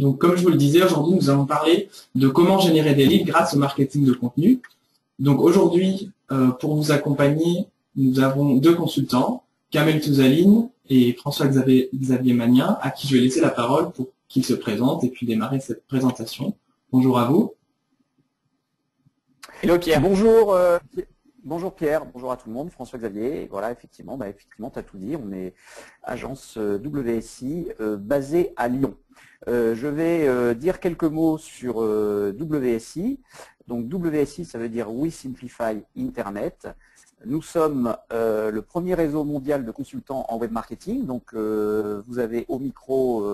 Donc, comme je vous le disais, aujourd'hui, nous allons parler de comment générer des leads grâce au marketing de contenu. Donc, aujourd'hui, pour vous accompagner, nous avons deux consultants, Kamel Touzaline et François-Xavier Magnin, à qui je vais laisser la parole pour qu'ils se présentent et puis démarrer cette présentation. Bonjour à vous. Hello Pierre. Bonjour Pierre, bonjour à tout le monde, François-Xavier. Voilà, effectivement, tu as tout dit. On est agence WSI basée à Lyon. Je vais dire quelques mots sur WSI. Donc WSI, ça veut dire We Simplify Internet. Nous sommes le premier réseau mondial de consultants en web marketing. Donc vous avez au micro,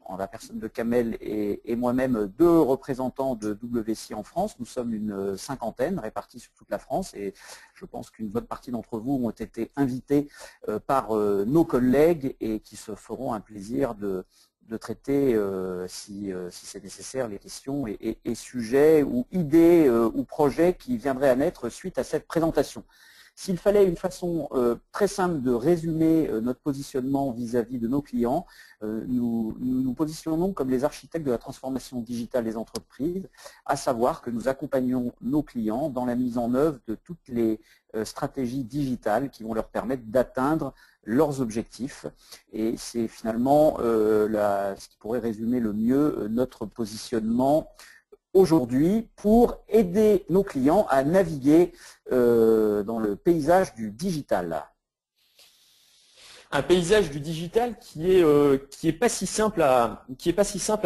en la personne de Kamel et moi-même, deux représentants de WSI en France. Nous sommes une cinquantaine répartis sur toute la France et je pense qu'une bonne partie d'entre vous ont été invités par nos collègues et qui se feront un plaisir de traiter, si c'est nécessaire, les questions et sujets ou idées ou projets qui viendraient à naître suite à cette présentation. S'il fallait une façon très simple de résumer notre positionnement vis-à-vis de nos clients, nous nous positionnons comme les architectes de la transformation digitale des entreprises, à savoir que nous accompagnons nos clients dans la mise en œuvre de toutes les stratégies digitales qui vont leur permettre d'atteindre leurs objectifs. Et c'est finalement ce qui pourrait résumer le mieux notre positionnement aujourd'hui pour aider nos clients à naviguer dans le paysage du digital. Un paysage du digital qui est pas si simple à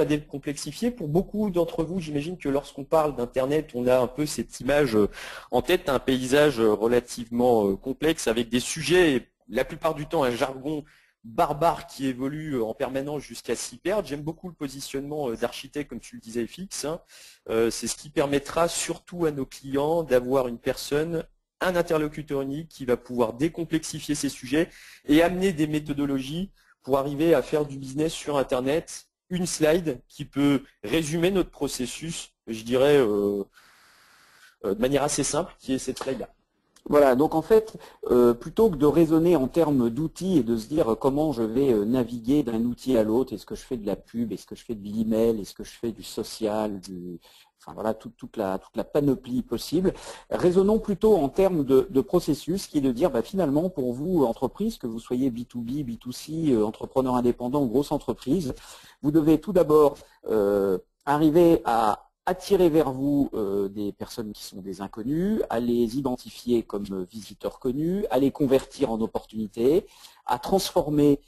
décomplexifier. Pour beaucoup d'entre vous, j'imagine que lorsqu'on parle d'Internet, on a un peu cette image en tête, un paysage relativement complexe avec des sujets, et la plupart du temps un jargon barbare qui évolue en permanence jusqu'à s'y perdre. J'aime beaucoup le positionnement d'architecte, comme tu le disais, FX. C'est ce qui permettra surtout à nos clients d'avoir une personne, un interlocuteur unique qui va pouvoir décomplexifier ces sujets et amener des méthodologies pour arriver à faire du business sur Internet. Une slide qui peut résumer notre processus, je dirais, de manière assez simple, qui est cette slide-là. Voilà, donc en fait, plutôt que de raisonner en termes d'outils et de se dire comment je vais naviguer d'un outil à l'autre, est-ce que je fais de la pub, est-ce que je fais de l'email, est-ce que je fais du social, enfin voilà, toute la panoplie possible, raisonnons plutôt en termes de processus, qui est de dire finalement pour vous, entreprise, que vous soyez B2B, B2C, entrepreneur indépendant ou grosse entreprise, vous devez tout d'abord arriver à attirer vers vous des personnes qui sont des inconnus, à les identifier comme visiteurs connus, à les convertir en opportunités, à transformer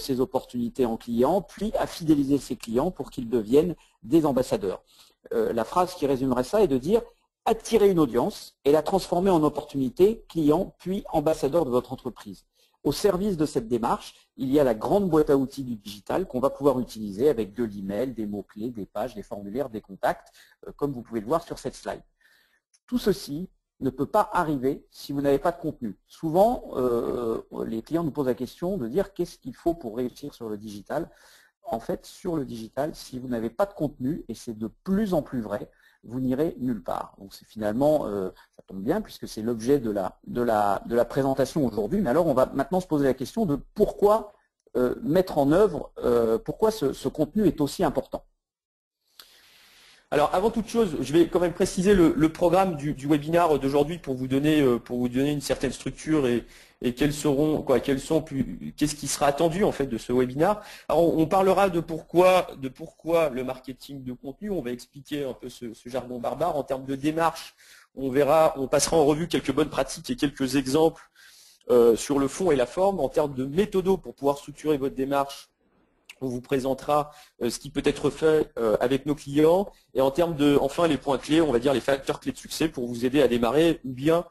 ces opportunités en clients, puis à fidéliser ces clients pour qu'ils deviennent des ambassadeurs. La phrase qui résumerait ça est de dire attirer une audience et la transformer en opportunité, client, puis ambassadeur de votre entreprise. Au service de cette démarche, il y a la grande boîte à outils du digital qu'on va pouvoir utiliser avec de l'email, des mots-clés, des pages, des formulaires, des contacts, comme vous pouvez le voir sur cette slide. Tout ceci ne peut pas arriver si vous n'avez pas de contenu. Souvent, les clients nous posent la question de dire qu'est-ce qu'il faut pour réussir sur le digital. En fait, sur le digital, si vous n'avez pas de contenu, et c'est de plus en plus vrai, vous n'irez nulle part. Donc c'est finalement, ça tombe bien puisque c'est l'objet de la présentation aujourd'hui. Mais alors on va maintenant se poser la question de pourquoi mettre en œuvre, pourquoi ce contenu est aussi important. Alors avant toute chose, je vais quand même préciser le programme du webinaire d'aujourd'hui pour vous donner une certaine structure et qu'est-ce qui sera attendu en fait de ce webinaire. Alors on parlera de pourquoi le marketing de contenu. On va expliquer un peu ce jargon barbare. En termes de démarche, on passera en revue quelques bonnes pratiques et quelques exemples sur le fond et la forme. En termes de méthodo pour pouvoir structurer votre démarche, on vous présentera ce qui peut être fait avec nos clients. Et en termes enfin, les points clés, on va dire les facteurs clés de succès pour vous aider à démarrer ou bien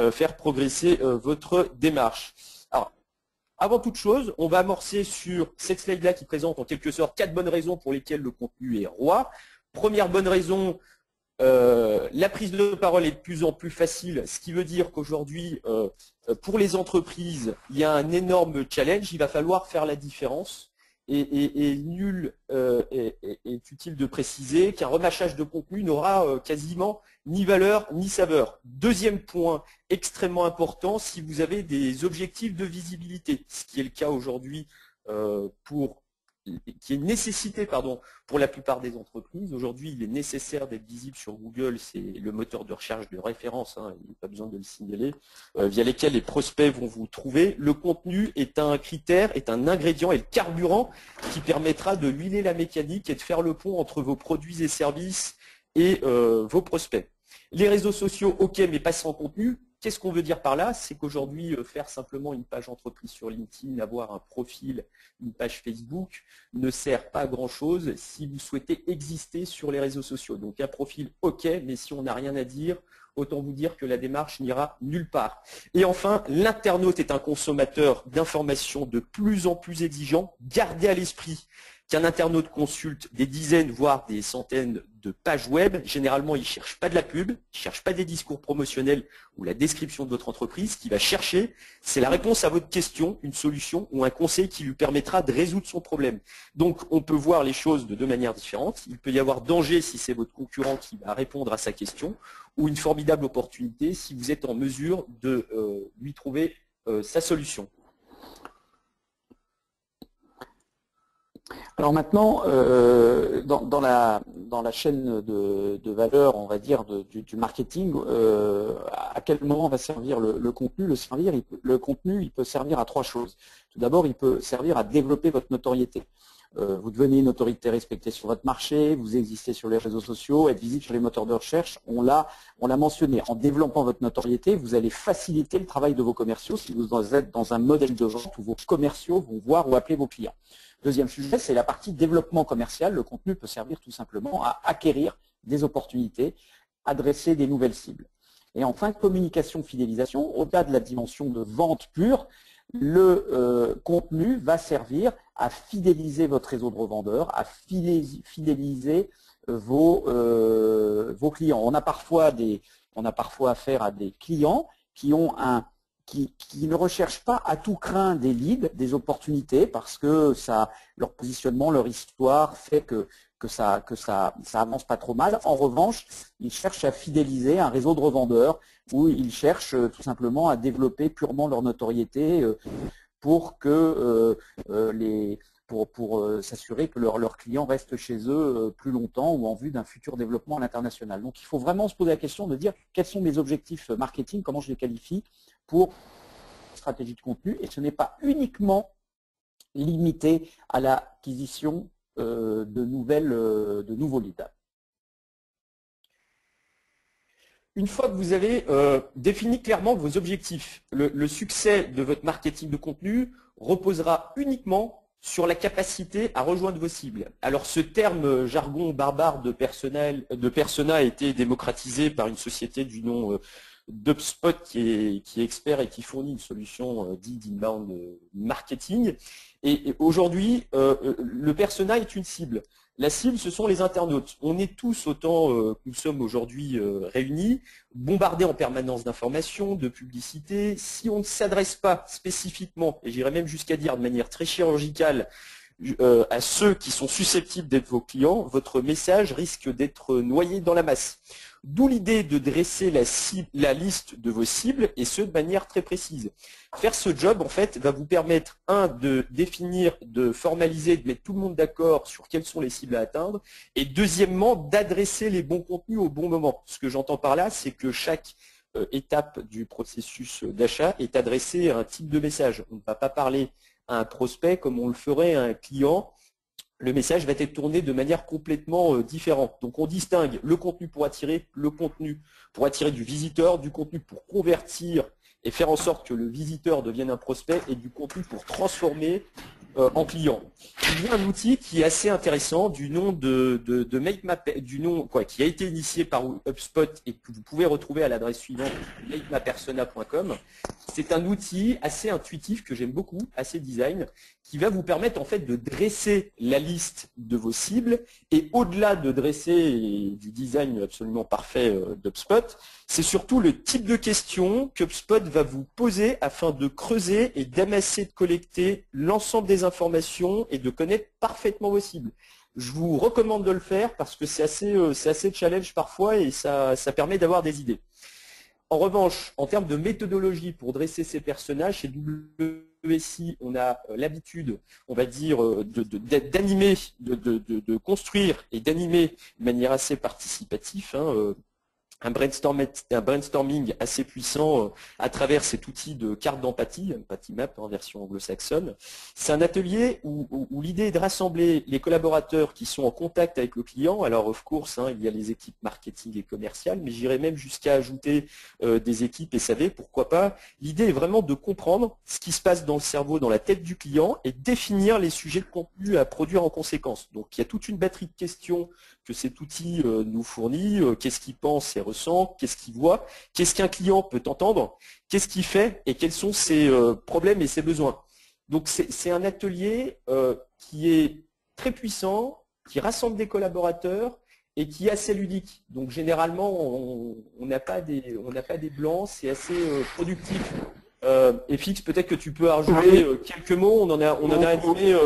faire progresser votre démarche. Alors, avant toute chose, on va amorcer sur cette slide-là qui présente en quelque sorte 4 bonnes raisons pour lesquelles le contenu est roi. Première bonne raison, la prise de parole est de plus en plus facile, ce qui veut dire qu'aujourd'hui, pour les entreprises, il y a un énorme challenge. Il va falloir faire la différence. Et nul est utile de préciser qu'un remâchage de contenu n'aura quasiment ni valeur ni saveur. Deuxième point extrêmement important, si vous avez des objectifs de visibilité, ce qui est le cas aujourd'hui pour qui est une nécessité pour la plupart des entreprises. Aujourd'hui, il est nécessaire d'être visible sur Google, c'est le moteur de recherche de référence, hein, il n'y a pas besoin de le signaler, via lesquels les prospects vont vous trouver. Le contenu est un critère, est un ingrédient et le carburant qui permettra de huiler la mécanique et de faire le pont entre vos produits et services et vos prospects. Les réseaux sociaux, ok, mais pas sans contenu. Qu'est-ce qu'on veut dire par là? C'est qu'aujourd'hui, faire simplement une page entreprise sur LinkedIn, avoir un profil, une page Facebook, ne sert pas à grand-chose si vous souhaitez exister sur les réseaux sociaux. Donc un profil, ok, mais si on n'a rien à dire, autant vous dire que la démarche n'ira nulle part. Et enfin, l'internaute est un consommateur d'informations de plus en plus exigeant. Gardez à l'esprit qu'un internaute consulte des dizaines, voire des centaines de pages web. Généralement, il ne cherche pas de la pub, il ne cherche pas des discours promotionnels ou la description de votre entreprise. Ce qu'il va chercher, c'est la réponse à votre question, une solution ou un conseil qui lui permettra de résoudre son problème. Donc, on peut voir les choses de deux manières différentes. Il peut y avoir danger si c'est votre concurrent qui va répondre à sa question, ou une formidable opportunité si vous êtes en mesure de lui trouver sa solution. Alors maintenant, dans la chaîne de valeur, on va dire, du marketing, à quel moment va servir le contenu? Le contenu, il peut servir à trois choses. Tout d'abord, il peut servir à développer votre notoriété. Vous devenez une autorité respectée sur votre marché, vous existez sur les réseaux sociaux, être visible sur les moteurs de recherche, on l'a mentionné. En développant votre notoriété, vous allez faciliter le travail de vos commerciaux si vous êtes dans un modèle de vente où vos commerciaux vont voir ou appeler vos clients. Deuxième sujet, c'est la partie développement commercial. Le contenu peut servir tout simplement à acquérir des opportunités, adresser des nouvelles cibles. Et enfin, communication, fidélisation, au-delà de la dimension de vente pure, le contenu va servir à fidéliser votre réseau de revendeurs, à fidéliser vos clients. On a parfois affaire à des clients qui ne recherchent pas à tout crin des leads, des opportunités, parce que leur positionnement, leur histoire fait que ça avance pas trop mal. En revanche, ils cherchent à fidéliser un réseau de revendeurs où ils cherchent tout simplement à développer purement leur notoriété pour s'assurer que leurs clients restent chez eux plus longtemps ou en vue d'un futur développement à l'international. Donc il faut vraiment se poser la question de dire quels sont mes objectifs marketing, comment je les qualifie pour stratégie de contenu, et ce n'est pas uniquement limité à l'acquisition de nouveaux leads. Une fois que vous avez défini clairement vos objectifs, le succès de votre marketing de contenu reposera uniquement sur la capacité à rejoindre vos cibles. Alors ce terme jargon barbare de persona a été démocratisé par une société du nom d'HubSpot qui est expert et qui fournit une solution dite d'inbound marketing. Et aujourd'hui, le persona est une cible. La cible, ce sont les internautes. On est tous, autant que nous sommes aujourd'hui réunis, bombardés en permanence d'informations, de publicités. Si on ne s'adresse pas spécifiquement, et j'irais même jusqu'à dire de manière très chirurgicale, à ceux qui sont susceptibles d'être vos clients, votre message risque d'être noyé dans la masse. D'où l'idée de dresser la liste de vos cibles, et ce, de manière très précise. Faire ce job, en fait, va vous permettre, de définir, de formaliser, de mettre tout le monde d'accord sur quelles sont les cibles à atteindre, et deuxièmement, d'adresser les bons contenus au bon moment. Ce que j'entends par là, c'est que chaque étape du processus d'achat est adressée à un type de message. On ne va pas parler à un prospect comme on le ferait à un client. Le message va être tourné de manière complètement différente. Donc on distingue le contenu pour attirer, le contenu pour attirer du visiteur, du contenu pour convertir et faire en sorte que le visiteur devienne un prospect, et du contenu pour transformer en client. Il y a un outil qui est assez intéressant du nom de MakeMap, qui a été initié par HubSpot et que vous pouvez retrouver à l'adresse suivante, makemapersona.com. C'est un outil assez intuitif que j'aime beaucoup, assez design, qui va vous permettre en fait de dresser la liste de vos cibles, et au-delà de dresser du design absolument parfait d'HubSpot, c'est surtout le type de questions qu'HubSpot va vous poser afin de creuser et d'amasser, de collecter l'ensemble des informations et de connaître parfaitement vos cibles. Je vous recommande de le faire parce que c'est assez challenge parfois, et ça permet d'avoir des idées. En revanche, en termes de méthodologie pour dresser ces personnages, c'est WSI, on a l'habitude, on va dire, d'animer, de construire et d'animer de manière assez participative, hein, un brainstorming assez puissant à travers cet outil de carte d'empathie, Empathy Map en version anglo-saxonne. C'est un atelier où l'idée est de rassembler les collaborateurs qui sont en contact avec le client. Alors, of course, hein, il y a les équipes marketing et commerciales, mais j'irais même jusqu'à ajouter des équipes SAV, pourquoi pas. L'idée est vraiment de comprendre ce qui se passe dans le cerveau, dans la tête du client et définir les sujets de contenu à produire en conséquence. Donc, il y a toute une batterie de questions que cet outil nous fournit, qu'est-ce qu'il pense et ressent, qu'est-ce qu'il voit, qu'est-ce qu'un client peut entendre, qu'est-ce qu'il fait et quels sont ses problèmes et ses besoins. Donc c'est un atelier qui est très puissant, qui rassemble des collaborateurs et qui est assez ludique. Donc généralement, on n'a pas des blancs, c'est assez productif. Et Fix, peut-être que tu peux rajouter quelques mots, on en a animé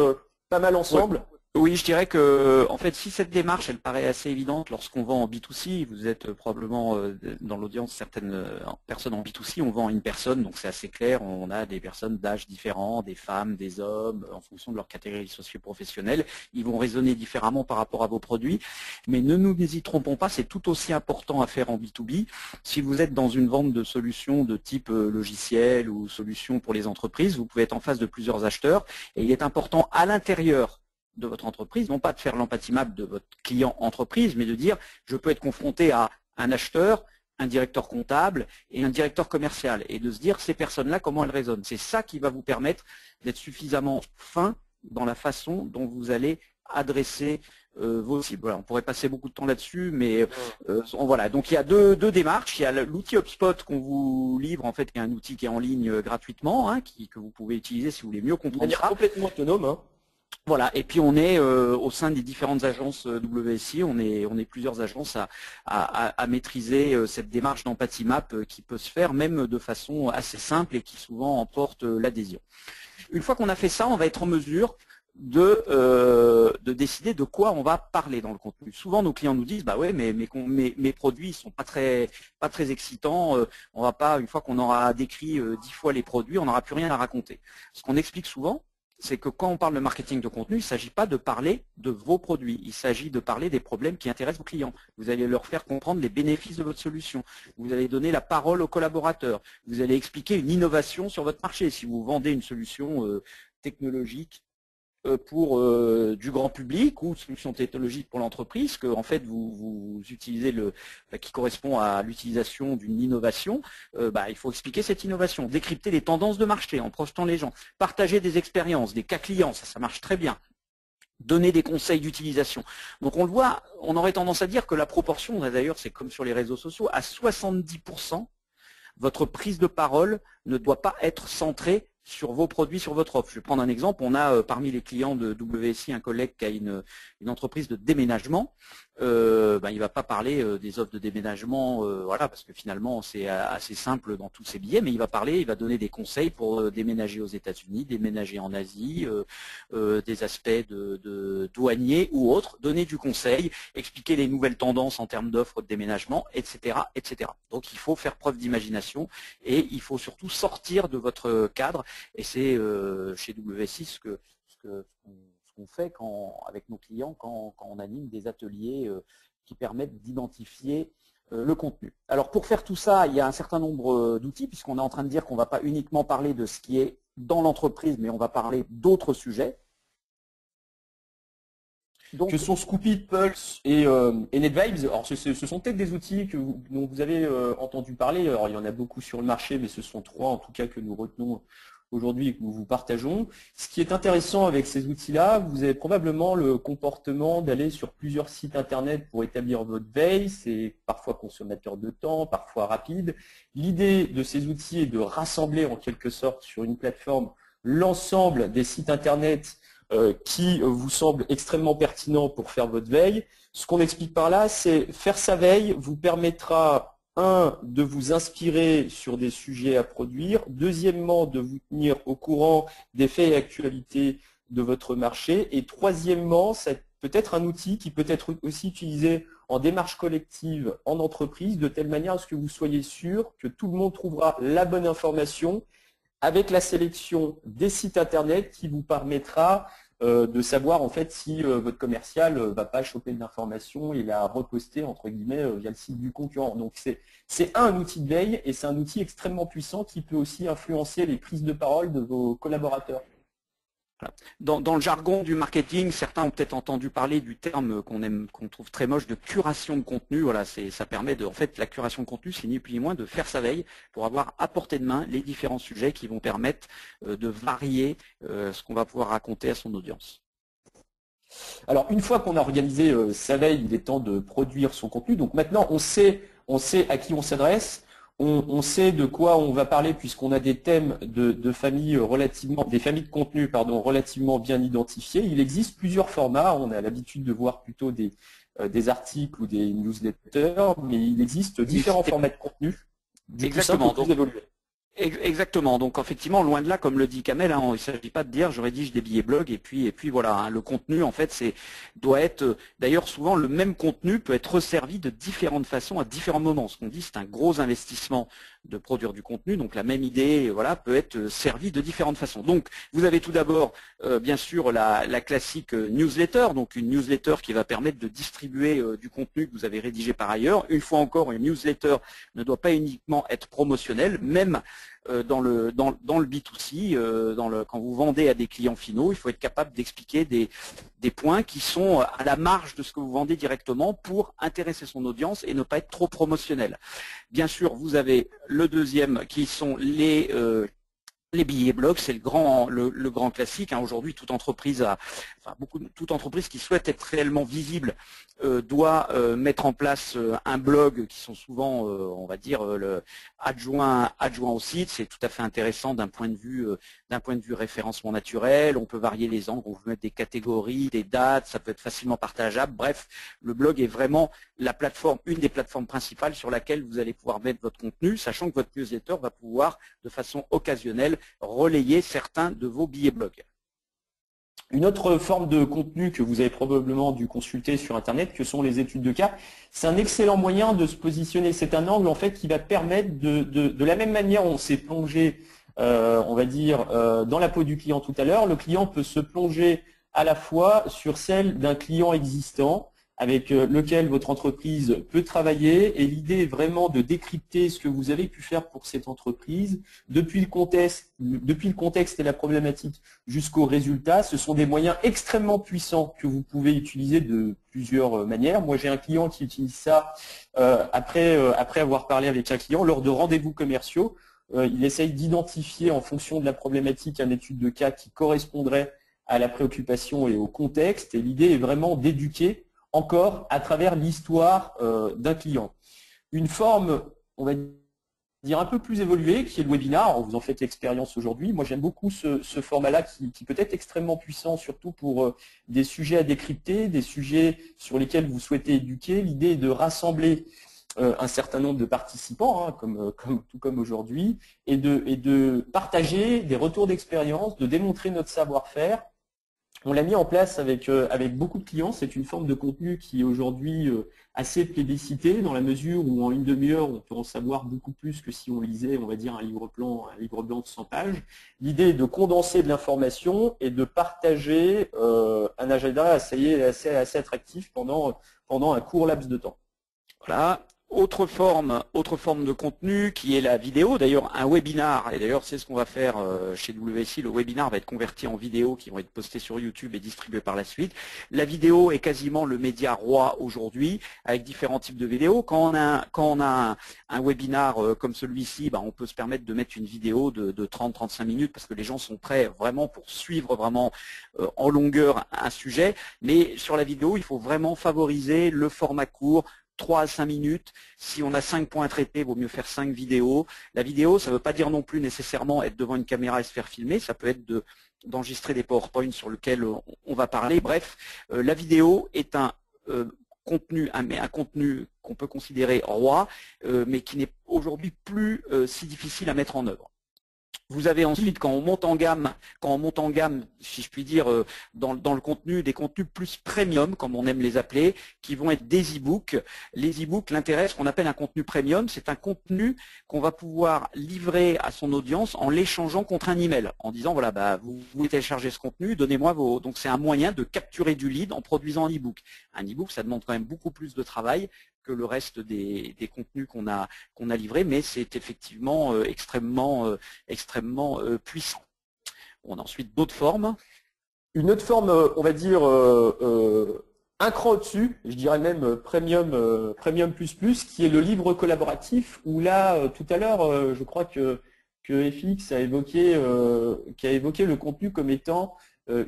pas mal ensemble. Oui, je dirais que, en fait, si cette démarche, elle paraît assez évidente lorsqu'on vend en B2C, vous êtes probablement dans l'audience certaines personnes en B2C, on vend à une personne, donc c'est assez clair, on a des personnes d'âge différents, des femmes, des hommes, en fonction de leur catégorie socio-professionnelle, ils vont raisonner différemment par rapport à vos produits, mais ne nous y trompons pas, c'est tout aussi important à faire en B2B. Si vous êtes dans une vente de solutions de type logiciel ou solutions pour les entreprises, vous pouvez être en face de plusieurs acheteurs, et il est important à l'intérieur de votre entreprise, non pas de faire l'empathie map de votre client entreprise, mais de dire je peux être confronté à un acheteur, un directeur comptable et un directeur commercial, et de se dire ces personnes-là, comment elles raisonnent. C'est ça qui va vous permettre d'être suffisamment fin dans la façon dont vous allez adresser vos cibles. Voilà, on pourrait passer beaucoup de temps là-dessus, mais voilà. Donc il y a deux démarches. Il y a l'outil HubSpot qu'on vous livre, en fait, qui est un outil qui est en ligne gratuitement, hein, que vous pouvez utiliser si vous voulez mieux comprendre. De manière complètement autonome, hein. Voilà, et puis on est au sein des différentes agences WSI, on est plusieurs agences à maîtriser cette démarche d'empathie map qui peut se faire même de façon assez simple et qui souvent emporte l'adhésion. Une fois qu'on a fait ça, on va être en mesure de décider de quoi on va parler dans le contenu. Souvent nos clients nous disent bah ouais, mais mes produits sont pas très excitants, on va pas, une fois qu'on aura décrit 10 fois les produits, on n'aura plus rien à raconter. Ce qu'on explique souvent, c'est que quand on parle de marketing de contenu, il ne s'agit pas de parler de vos produits, il s'agit de parler des problèmes qui intéressent vos clients. Vous allez leur faire comprendre les bénéfices de votre solution, vous allez donner la parole aux collaborateurs, vous allez expliquer une innovation sur votre marché. Si vous vendez une solution technologique pour du grand public ou solution technologique pour l'entreprise, que en fait vous utilisez qui correspond à l'utilisation d'une innovation, il faut expliquer cette innovation, décrypter les tendances de marché en projetant les gens, partager des expériences, des cas clients, ça marche très bien. Donner des conseils d'utilisation. Donc on le voit, on aurait tendance à dire que la proportion, d'ailleurs c'est comme sur les réseaux sociaux, à 70%, votre prise de parole ne doit pas être centrée sur vos produits, sur votre offre. Je vais prendre un exemple. On a parmi les clients de WSI un collègue qui a une entreprise de déménagement. Il ne va pas parler des offres de déménagement, voilà, parce que finalement c'est assez simple dans tous ses billets, mais il va donner des conseils pour déménager aux États-Unis, déménager en Asie, des aspects de douaniers ou autres, donner du conseil, expliquer les nouvelles tendances en termes d'offres de déménagement, etc., etc. Donc il faut faire preuve d'imagination et il faut surtout sortir de votre cadre. Et c'est chez WSI ce qu'on fait avec nos clients quand on anime des ateliers qui permettent d'identifier le contenu. Alors pour faire tout ça, il y a un certain nombre d'outils, puisqu'on est en train de dire qu'on ne va pas uniquement parler de ce qui est dans l'entreprise, mais on va parler d'autres sujets. Donc, que sont Scoopit, Pulse et NetVibes. Alors ce sont peut-être des outils dont vous avez entendu parler. Alors il y en a beaucoup sur le marché, mais ce sont trois en tout cas que nous retenons aujourd'hui et que nous vous partageons. Ce qui est intéressant avec ces outils-là, vous avez probablement le comportement d'aller sur plusieurs sites internet pour établir votre veille. C'est parfois consommateur de temps, parfois rapide. L'idée de ces outils est de rassembler en quelque sorte sur une plateforme l'ensemble des sites internet qui vous semblent extrêmement pertinents pour faire votre veille. Ce qu'on explique par là, c'est faire sa veille vous permettra de vous inspirer sur des sujets à produire, deuxièmement, de vous tenir au courant des faits et actualités de votre marché, et troisièmement, c'est peut-être un outil qui peut être aussi utilisé en démarche collective en entreprise, de telle manière à ce que vous soyez sûr que tout le monde trouvera la bonne information avec la sélection des sites internet qui vous permettra de savoir en fait si votre commercial va pas choper de l'information et la reposter entre guillemets via le site du concurrent. Donc c'est un outil de veille et c'est un outil extrêmement puissant qui peut aussi influencer les prises de parole de vos collaborateurs. Voilà. Dans le jargon du marketing, certains ont peut-être entendu parler du terme qu'on trouve très moche de curation de contenu. Voilà, ça permet de, en fait, la curation de contenu, c'est ni plus ni moins de faire sa veille pour avoir à portée de main les différents sujets qui vont permettre de varier ce qu'on va pouvoir raconter à son audience. Alors, une fois qu'on a organisé sa veille, il est temps de produire son contenu. Donc maintenant, on sait à qui on s'adresse. On sait de quoi on va parler puisqu'on a des thèmes de familles des familles de contenu relativement bien identifiés. Il existe plusieurs formats. On a l'habitude de voir plutôt des articles ou des newsletters, mais il existe différents formats de contenu. Exactement. Exactement. Donc effectivement, loin de là, comme le dit Kamel, hein, il ne s'agit pas de dire je rédige des billets blog et puis voilà. Hein, le contenu, en fait, doit être. D'ailleurs, souvent le même contenu peut être resservi de différentes façons à différents moments. Ce qu'on dit, c'est un gros investissement de produire du contenu. Donc la même idée, voilà, peut être servie de différentes façons. Donc vous avez tout d'abord, bien sûr, la classique newsletter, donc une newsletter qui va permettre de distribuer du contenu que vous avez rédigé par ailleurs. Une fois encore, une newsletter ne doit pas uniquement être promotionnelle, même dans le B2C, quand vous vendez à des clients finaux, il faut être capable d'expliquer des points qui sont à la marge de ce que vous vendez directement pour intéresser son audience et ne pas être trop promotionnel. Bien sûr, vous avez le deuxième qui sont les billets blogs, c'est le grand classique. Hein. Aujourd'hui, toute entreprise qui souhaite être réellement visible doit mettre en place un blog qui sont souvent, on va dire, adjoint au site. C'est tout à fait intéressant d'un point de vue référencement naturel. On peut varier les angles, on peut mettre des catégories, des dates, ça peut être facilement partageable. Bref, le blog est vraiment une des plateformes principales sur laquelle vous allez pouvoir mettre votre contenu, sachant que votre newsletter va pouvoir, de façon occasionnelle, relayer certains de vos billets blogs. Une autre forme de contenu que vous avez probablement dû consulter sur Internet, que sont les études de cas, c'est un excellent moyen de se positionner. C'est un angle en fait qui va permettre de la même manière on s'est plongé, on va dire, dans la peau du client tout à l'heure, le client peut se plonger à la fois sur celle d'un client existant avec lequel votre entreprise peut travailler, et l'idée est vraiment de décrypter ce que vous avez pu faire pour cette entreprise depuis le contexte et la problématique jusqu'au résultat. Ce sont des moyens extrêmement puissants que vous pouvez utiliser de plusieurs manières. Moi, j'ai un client qui utilise ça après avoir parlé avec un client lors de rendez-vous commerciaux. Il essaye d'identifier en fonction de la problématique une étude de cas qui correspondrait à la préoccupation et au contexte, et l'idée est vraiment d'éduquer encore à travers l'histoire d'un client. Une forme, on va dire, un peu plus évoluée, qui est le webinar. Vous en faites l'expérience aujourd'hui. Moi, j'aime beaucoup ce format-là qui peut être extrêmement puissant, surtout pour des sujets à décrypter, des sujets sur lesquels vous souhaitez éduquer. L'idée est de rassembler un certain nombre de participants, hein, tout comme aujourd'hui, et de partager des retours d'expérience, de démontrer notre savoir-faire. On l'a mis en place avec beaucoup de clients. C'est une forme de contenu qui est aujourd'hui assez plébiscitée dans la mesure où en une demi-heure, on peut en savoir beaucoup plus que si on lisait, on va dire, un livre blanc de 100 pages. L'idée est de condenser de l'information et de partager un agenda assez attractif pendant un court laps de temps. Voilà. Autre forme de contenu qui est la vidéo, d'ailleurs un webinar, et d'ailleurs c'est ce qu'on va faire chez WSI, le webinar va être converti en vidéos qui vont être postées sur YouTube et distribuées par la suite. La vidéo est quasiment le média roi aujourd'hui, avec différents types de vidéos. Quand on a un webinar comme celui-ci, on peut se permettre de mettre une vidéo de 30-35 minutes parce que les gens sont prêts vraiment pour suivre vraiment en longueur un sujet, mais sur la vidéo, il faut vraiment favoriser le format court, 3 à 5 minutes. Si on a 5 points à traiter, il vaut mieux faire 5 vidéos. La vidéo, ça ne veut pas dire non plus nécessairement être devant une caméra et se faire filmer. Ça peut être d'enregistrer des PowerPoint sur lesquels on va parler. Bref, la vidéo est un contenu qu'on peut considérer roi, mais qui n'est aujourd'hui plus si difficile à mettre en œuvre. Vous avez ensuite, quand on monte en gamme, si je puis dire, dans le contenu, des contenus plus premium, comme on aime les appeler, qui vont être des e-books. Les e-books, l'intérêt, ce qu'on appelle un contenu premium, c'est un contenu qu'on va pouvoir livrer à son audience en l'échangeant contre un email, en disant voilà, bah, vous voulez télécharger ce contenu, donnez-moi vos. Donc c'est un moyen de capturer du lead en produisant un e-book. Un e-book, ça demande quand même beaucoup plus de travail que le reste des contenus qu'on a livrés, mais c'est effectivement extrêmement puissant. On a ensuite d'autres formes. Une autre forme, on va dire, un cran au-dessus, je dirais même premium, qui est le livre collaboratif, où là, tout à l'heure, je crois que FX a évoqué le contenu comme étant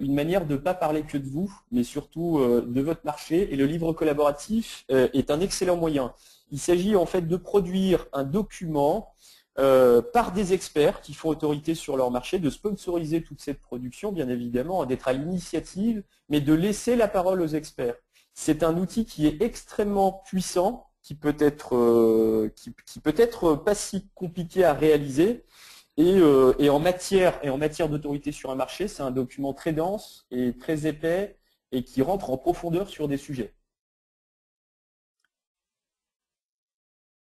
une manière de ne pas parler que de vous, mais surtout de votre marché. Et le livre collaboratif est un excellent moyen. Il s'agit en fait de produire un document par des experts qui font autorité sur leur marché, de sponsoriser toute cette production, bien évidemment, d'être à l'initiative, mais de laisser la parole aux experts. C'est un outil qui est extrêmement puissant, qui peut être pas si compliqué à réaliser. Et en matière d'autorité sur un marché, c'est un document très dense et très épais et qui rentre en profondeur sur des sujets.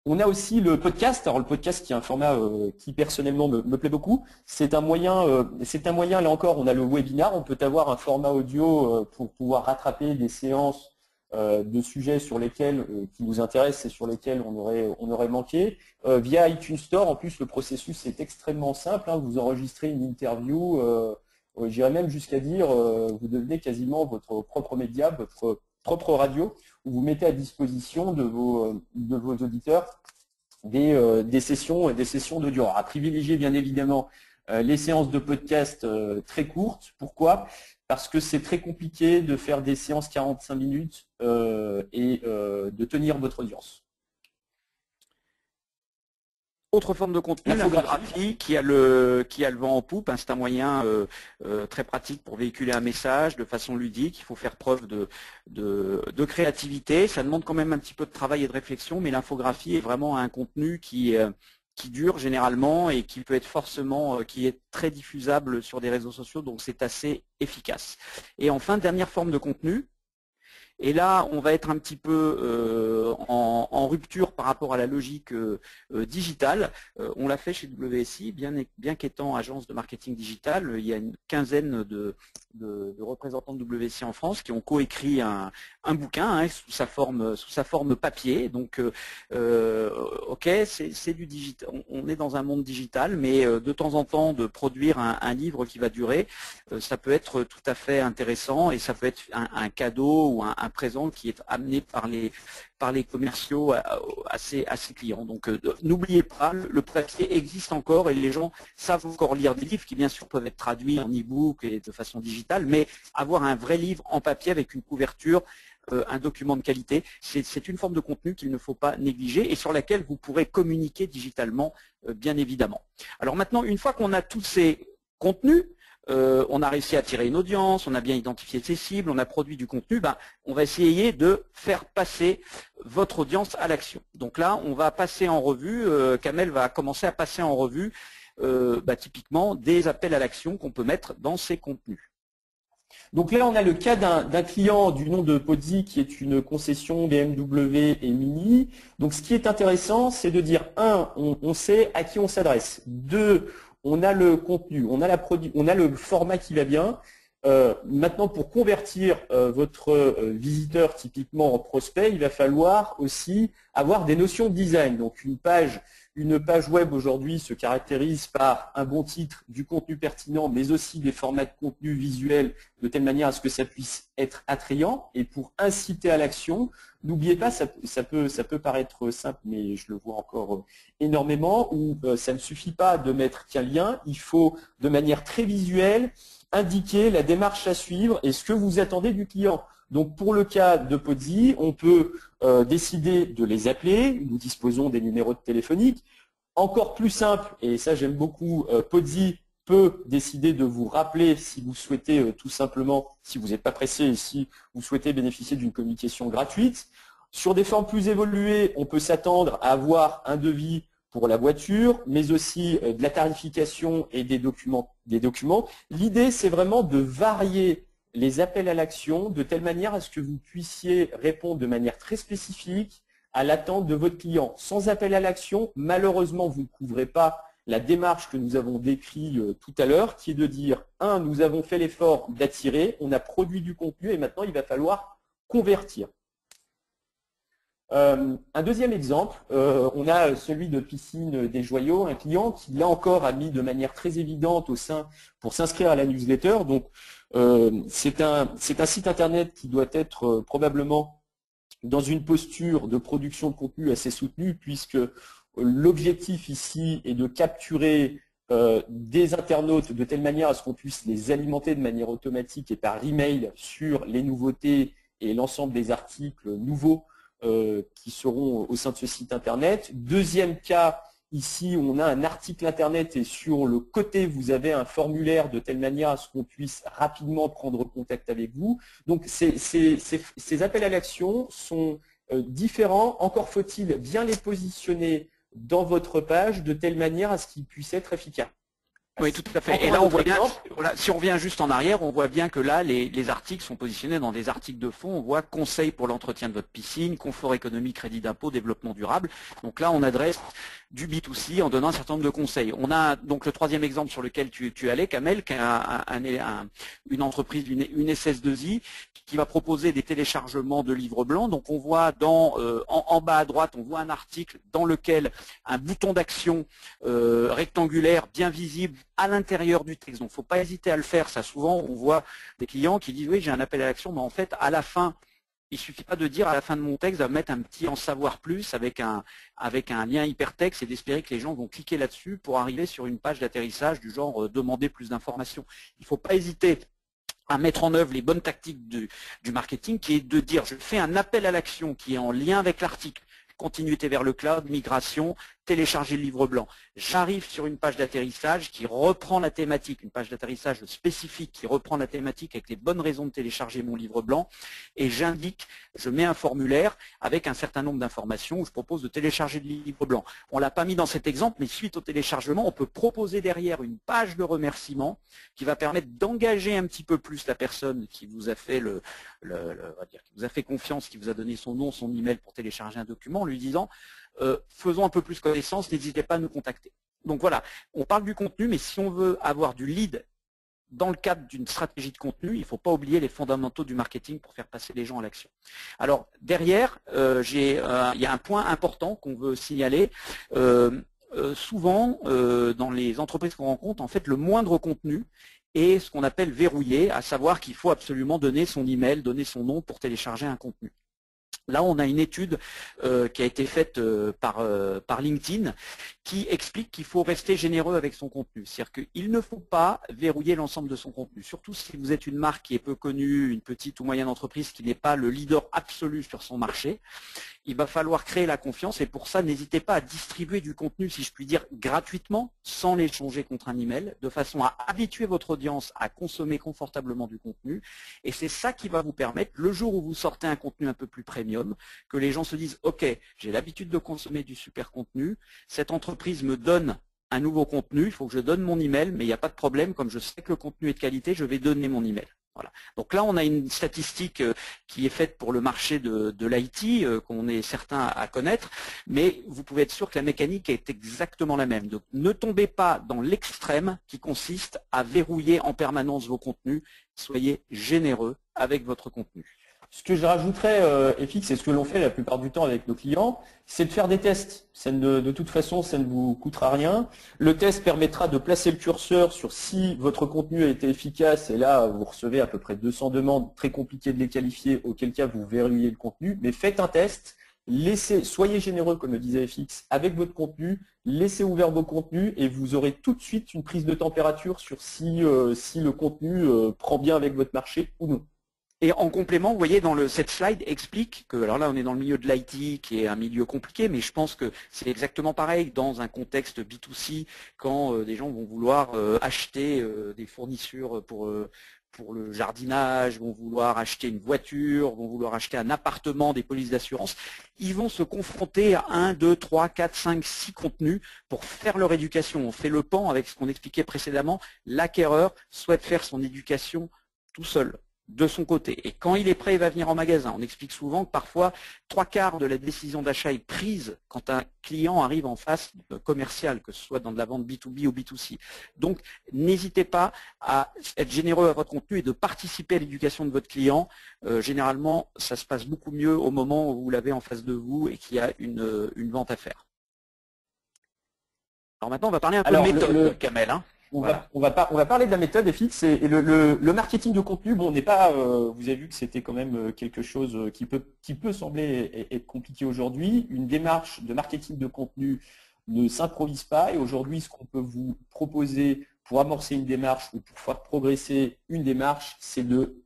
On a aussi le podcast. Alors le podcast qui est un format qui personnellement me plaît beaucoup. C'est un moyen, là encore, on a le webinar, on peut avoir un format audio pour pouvoir rattraper des séances de sujets sur lesquels qui nous intéressent et sur lesquels on aurait manqué. Via iTunes Store, en plus, le processus est extrêmement simple. Hein. Vous enregistrez une interview, j'irais même jusqu'à dire, vous devenez quasiment votre propre média, votre propre radio, où vous mettez à disposition de vos auditeurs des sessions d'audio. À privilégier bien évidemment les séances de podcast très courtes. Pourquoi ? Parce que c'est très compliqué de faire des séances 45 minutes et de tenir votre audience. Autre forme de contenu, l'infographie qui a le vent en poupe. Hein, c'est un moyen très pratique pour véhiculer un message de façon ludique. Il faut faire preuve de créativité. Ça demande quand même un petit peu de travail et de réflexion, mais l'infographie est vraiment un contenu qui dure généralement et qui peut être qui est très diffusable sur des réseaux sociaux, donc c'est assez efficace. Et enfin, dernière forme de contenu. Et là, on va être un petit peu en rupture par rapport à la logique digitale. On l'a fait chez WSI, bien qu'étant agence de marketing digital, il y a une quinzaine de représentants de WSI en France qui ont coécrit un bouquin hein, sous sa forme papier. Donc, ok, c'est du digital. On est dans un monde digital, mais de temps en temps, de produire un livre qui va durer, ça peut être tout à fait intéressant et ça peut être un cadeau ou un présent qui est amené par les commerciaux à ses clients. Donc n'oubliez pas, le papier existe encore et les gens savent encore lire des livres qui bien sûr peuvent être traduits en e-book et de façon digitale, mais avoir un vrai livre en papier avec une couverture, un document de qualité, c'est une forme de contenu qu'il ne faut pas négliger et sur laquelle vous pourrez communiquer digitalement, bien évidemment. Alors maintenant, une fois qu'on a tous ces contenus, on a réussi à attirer une audience, on a bien identifié ses cibles, on a produit du contenu, on va essayer de faire passer votre audience à l'action. Donc là, on va passer en revue, Kamel va commencer à passer en revue typiquement des appels à l'action qu'on peut mettre dans ces contenus. Donc là, on a le cas d'un client du nom de Podzi qui est une concession BMW et Mini. Donc ce qui est intéressant, c'est de dire, on sait à qui on s'adresse. 2, on a le contenu, on a le format qui va bien. Maintenant, pour convertir votre visiteur typiquement en prospect, il va falloir aussi avoir des notions de design. Donc une page web aujourd'hui se caractérise par un bon titre, du contenu pertinent, mais aussi des formats de contenu visuels de telle manière à ce que ça puisse être attrayant. Et pour inciter à l'action, n'oubliez pas, ça peut paraître simple, mais je le vois encore énormément, où ça ne suffit pas de mettre qu'un lien, il faut de manière très visuelle indiquer la démarche à suivre et ce que vous attendez du client. Donc pour le cas de Podzi, on peut décider de les appeler, nous disposons des numéros de téléphonique. Encore plus simple, et ça j'aime beaucoup, Podzi peut décider de vous rappeler si vous souhaitez tout simplement, si vous n'êtes pas pressé et si vous souhaitez bénéficier d'une communication gratuite. Sur des formes plus évoluées, on peut s'attendre à avoir un devis pour la voiture, mais aussi de la tarification et des documents. L'idée, c'est vraiment de varier les appels à l'action de telle manière à ce que vous puissiez répondre de manière très spécifique à l'attente de votre client. Sans appel à l'action, malheureusement, vous ne couvrez pas la démarche que nous avons décrite tout à l'heure, qui est de dire, nous avons fait l'effort d'attirer, on a produit du contenu et maintenant il va falloir convertir. Un deuxième exemple, on a celui de Piscine des Joyaux, un client qui là encore a mis de manière très évidente pour s'inscrire à la newsletter. Donc c'est un site internet qui doit être probablement dans une posture de production de contenu assez soutenue, puisque l'objectif ici est de capturer des internautes de telle manière à ce qu'on puisse les alimenter de manière automatique et par email sur les nouveautés et l'ensemble des articles nouveaux qui seront au sein de ce site internet. Deuxième cas, ici on a un article internet et sur le côté vous avez un formulaire de telle manière à ce qu'on puisse rapidement prendre contact avec vous. Donc ces appels à l'action sont différents, encore faut-il bien les positionner dans votre page de telle manière à ce qu'ils puissent être efficaces. Oui, tout à fait. Et là, on voit bien, voilà, si on revient juste en arrière, on voit bien que là, les articles sont positionnés dans des articles de fond. On voit conseils pour l'entretien de votre piscine, confort économique, crédit d'impôt, développement durable. Donc là, on adresse du B2C en donnant un certain nombre de conseils. On a donc le troisième exemple sur lequel tu allais, Kamel, qui est une entreprise, une SS2I, qui va proposer des téléchargements de livres blancs. Donc on voit en bas à droite, on voit un article dans lequel un bouton d'action rectangulaire bien visible à l'intérieur du texte. Donc il ne faut pas hésiter à le faire. Ça, souvent, on voit des clients qui disent oui, j'ai un appel à l'action, mais en fait, à la fin, il ne suffit pas de dire à la fin de mon texte, de mettre un petit en savoir plus avec un lien hypertexte et d'espérer que les gens vont cliquer là-dessus pour arriver sur une page d'atterrissage du genre demander plus d'informations. Il ne faut pas hésiter à mettre en œuvre les bonnes tactiques du marketing, qui est de dire je fais un appel à l'action qui est en lien avec l'article, continuité vers le cloud, migration, télécharger le livre blanc. J'arrive sur une page d'atterrissage qui reprend la thématique, une page d'atterrissage spécifique qui reprend la thématique avec les bonnes raisons de télécharger mon livre blanc, et j'indique, je mets un formulaire avec un certain nombre d'informations où je propose de télécharger le livre blanc. On ne l'a pas mis dans cet exemple, mais suite au téléchargement, on peut proposer derrière une page de remerciement qui va permettre d'engager un petit peu plus la personne qui vous a fait qui vous a fait confiance, qui vous a donné son nom, son email pour télécharger un document, en lui disant faisons un peu plus connaissance, n'hésitez pas à nous contacter. Donc voilà, on parle du contenu, mais si on veut avoir du lead dans le cadre d'une stratégie de contenu, il ne faut pas oublier les fondamentaux du marketing pour faire passer les gens à l'action. Alors derrière, il y a un point important qu'on veut signaler. Souvent, dans les entreprises qu'on rencontre, en fait, le moindre contenu est ce qu'on appelle verrouillé, à savoir qu'il faut absolument donner son email, donner son nom pour télécharger un contenu. Là, on a une étude qui a été faite par LinkedIn qui explique qu'il faut rester généreux avec son contenu. C'est-à-dire qu'il ne faut pas verrouiller l'ensemble de son contenu. Surtout si vous êtes une marque qui est peu connue, une petite ou moyenne entreprise qui n'est pas le leader absolu sur son marché. Il va falloir créer la confiance et pour ça, n'hésitez pas à distribuer du contenu, si je puis dire, gratuitement, sans l'échanger contre un email, de façon à habituer votre audience à consommer confortablement du contenu. Et c'est ça qui va vous permettre, le jour où vous sortez un contenu un peu plus premium, que les gens se disent « Ok, j'ai l'habitude de consommer du super contenu, cette entreprise me donne un nouveau contenu, il faut que je donne mon email, mais il n'y a pas de problème, comme je sais que le contenu est de qualité, je vais donner mon email. » Voilà. Donc là, on a une statistique qui est faite pour le marché de l'IT, qu'on est certains à connaître, mais vous pouvez être sûr que la mécanique est exactement la même. Donc ne tombez pas dans l'extrême qui consiste à verrouiller en permanence vos contenus, soyez généreux avec votre contenu. Ce que je rajouterais, FX, et ce que l'on fait la plupart du temps avec nos clients, c'est de faire des tests. De toute façon, ça ne vous coûtera rien. Le test permettra de placer le curseur sur si votre contenu a été efficace, et là, vous recevez à peu près 200 demandes, très compliqué de les qualifier, auquel cas vous verrouillez le contenu. Mais faites un test, soyez généreux, comme le disait FX, avec votre contenu, laissez ouvert vos contenus, et vous aurez tout de suite une prise de température sur si le contenu prend bien avec votre marché ou non. Et en complément, vous voyez, cette slide explique que, alors là, on est dans le milieu de l'IT, qui est un milieu compliqué, mais je pense que c'est exactement pareil dans un contexte B2C, quand des gens vont vouloir acheter des fournitures pour le jardinage, vont vouloir acheter une voiture, vont vouloir acheter un appartement, des polices d'assurance. Ils vont se confronter à 1, 2, 3, 4, 5, 6 contenus pour faire leur éducation. On fait le pan avec ce qu'on expliquait précédemment. L'acquéreur souhaite faire son éducation tout seul, de son côté. Et quand il est prêt, il va venir en magasin. On explique souvent que parfois, 3/4 de la décision d'achat est prise quand un client arrive en phase commerciale, que ce soit dans de la vente B2B ou B2C. Donc, n'hésitez pas à être généreux à votre contenu et de participer à l'éducation de votre client. Généralement, ça se passe beaucoup mieux au moment où vous l'avez en face de vous et qu'il y a une vente à faire. Alors maintenant, on va parler un peu de méthode, Kamel. Hein. On va parler de la méthode FX et le marketing de contenu. Bon, on n'est pas. Vous avez vu que c'était quand même quelque chose qui peut sembler être compliqué aujourd'hui. Une démarche de marketing de contenu ne s'improvise pas. Et aujourd'hui, ce qu'on peut vous proposer pour amorcer une démarche ou pour faire progresser une démarche, c'est de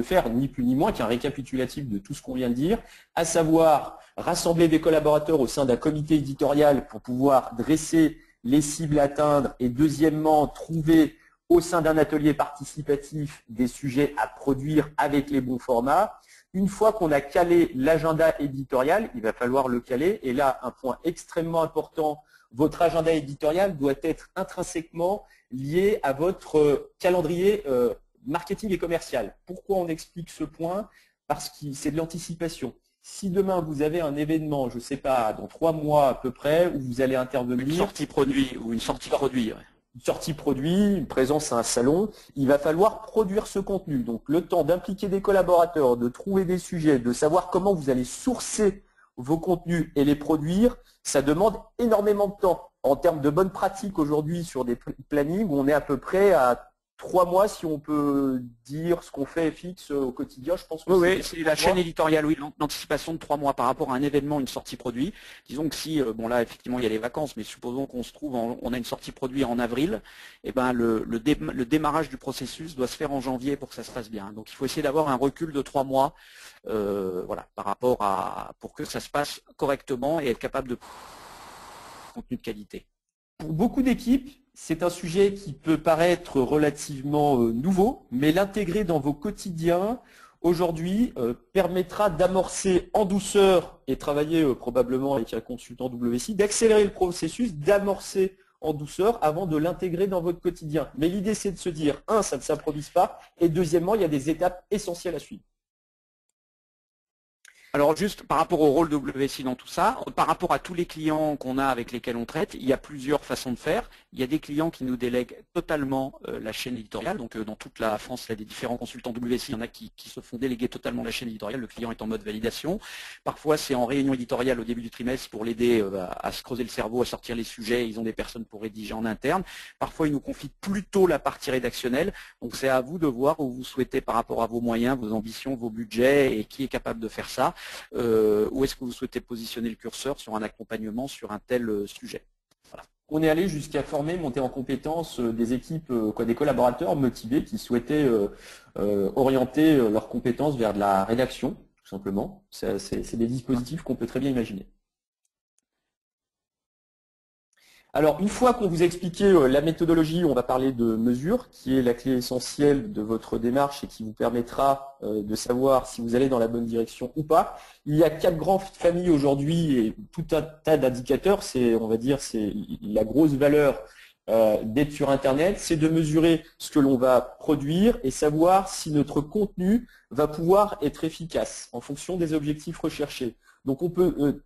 faire ni plus ni moins qu'un récapitulatif de tout ce qu'on vient de dire, à savoir rassembler des collaborateurs au sein d'un comité éditorial pour pouvoir dresser les cibles à atteindre et deuxièmement, trouver au sein d'un atelier participatif des sujets à produire avec les bons formats. Une fois qu'on a calé l'agenda éditorial, il va falloir le caler. Et là, un point extrêmement important, votre agenda éditorial doit être intrinsèquement lié à votre calendrier marketing et commercial. Pourquoi on explique ce point? Parce que c'est de l'anticipation. Si demain vous avez un événement, je ne sais pas, dans 3 mois à peu près, où vous allez intervenir… Une sortie produit ou une sortie produit. Ouais. Une sortie produit, une présence à un salon, il va falloir produire ce contenu. Donc le temps d'impliquer des collaborateurs, de trouver des sujets, de savoir comment vous allez sourcer vos contenus et les produire, ça demande énormément de temps. En termes de bonnes pratiques aujourd'hui sur des plannings, on est à peu près à 3 mois, si on peut dire ce qu'on fait FX au quotidien, je pense que oui, c'est la chaîne éditoriale, oui, l'anticipation de 3 mois par rapport à un événement, une sortie produit. Disons que si, bon là effectivement il y a les vacances, mais supposons qu'on se trouve, on a une sortie produit en avril, et ben le démarrage du processus doit se faire en janvier pour que ça se passe bien. Donc il faut essayer d'avoir un recul de 3 mois, voilà, par rapport à pour que ça se passe correctement et être capable de contenu de qualité. Pour beaucoup d'équipes, c'est un sujet qui peut paraître relativement nouveau, mais l'intégrer dans vos quotidiens aujourd'hui permettra d'amorcer en douceur et travailler probablement avec un consultant WSI, d'accélérer le processus, d'amorcer en douceur avant de l'intégrer dans votre quotidien. Mais l'idée, c'est de se dire, un, ça ne s'improvise pas, et deuxièmement, il y a des étapes essentielles à suivre. Alors juste par rapport au rôle WSI dans tout ça, par rapport à tous les clients qu'on a avec lesquels on traite, il y a plusieurs façons de faire. Il y a des clients qui nous délèguent totalement la chaîne éditoriale. Donc dans toute la France, il y a des différents consultants WSI. Il y en a qui se font déléguer totalement la chaîne éditoriale. Le client est en mode validation. Parfois, c'est en réunion éditoriale au début du trimestre pour l'aider à se creuser le cerveau, à sortir les sujets. Ils ont des personnes pour rédiger en interne. Parfois, ils nous confient plutôt la partie rédactionnelle. Donc c'est à vous de voir où vous souhaitez par rapport à vos moyens, vos ambitions, vos budgets et qui est capable de faire ça. Où est-ce que vous souhaitez positionner le curseur sur un accompagnement sur un tel sujet? Voilà. On est allé jusqu'à former, monter en compétence des équipes, des collaborateurs motivés qui souhaitaient orienter leurs compétences vers de la rédaction, tout simplement. C'est des dispositifs qu'on peut très bien imaginer. Alors, une fois qu'on vous a expliqué la méthodologie, on va parler de mesure, qui est la clé essentielle de votre démarche et qui vous permettra de savoir si vous allez dans la bonne direction ou pas. Il y a 4 grandes familles aujourd'hui et tout un tas d'indicateurs. On va dire, c'est la grosse valeur d'être sur Internet, c'est de mesurer ce que l'on va produire et savoir si notre contenu va pouvoir être efficace en fonction des objectifs recherchés. Donc, on peut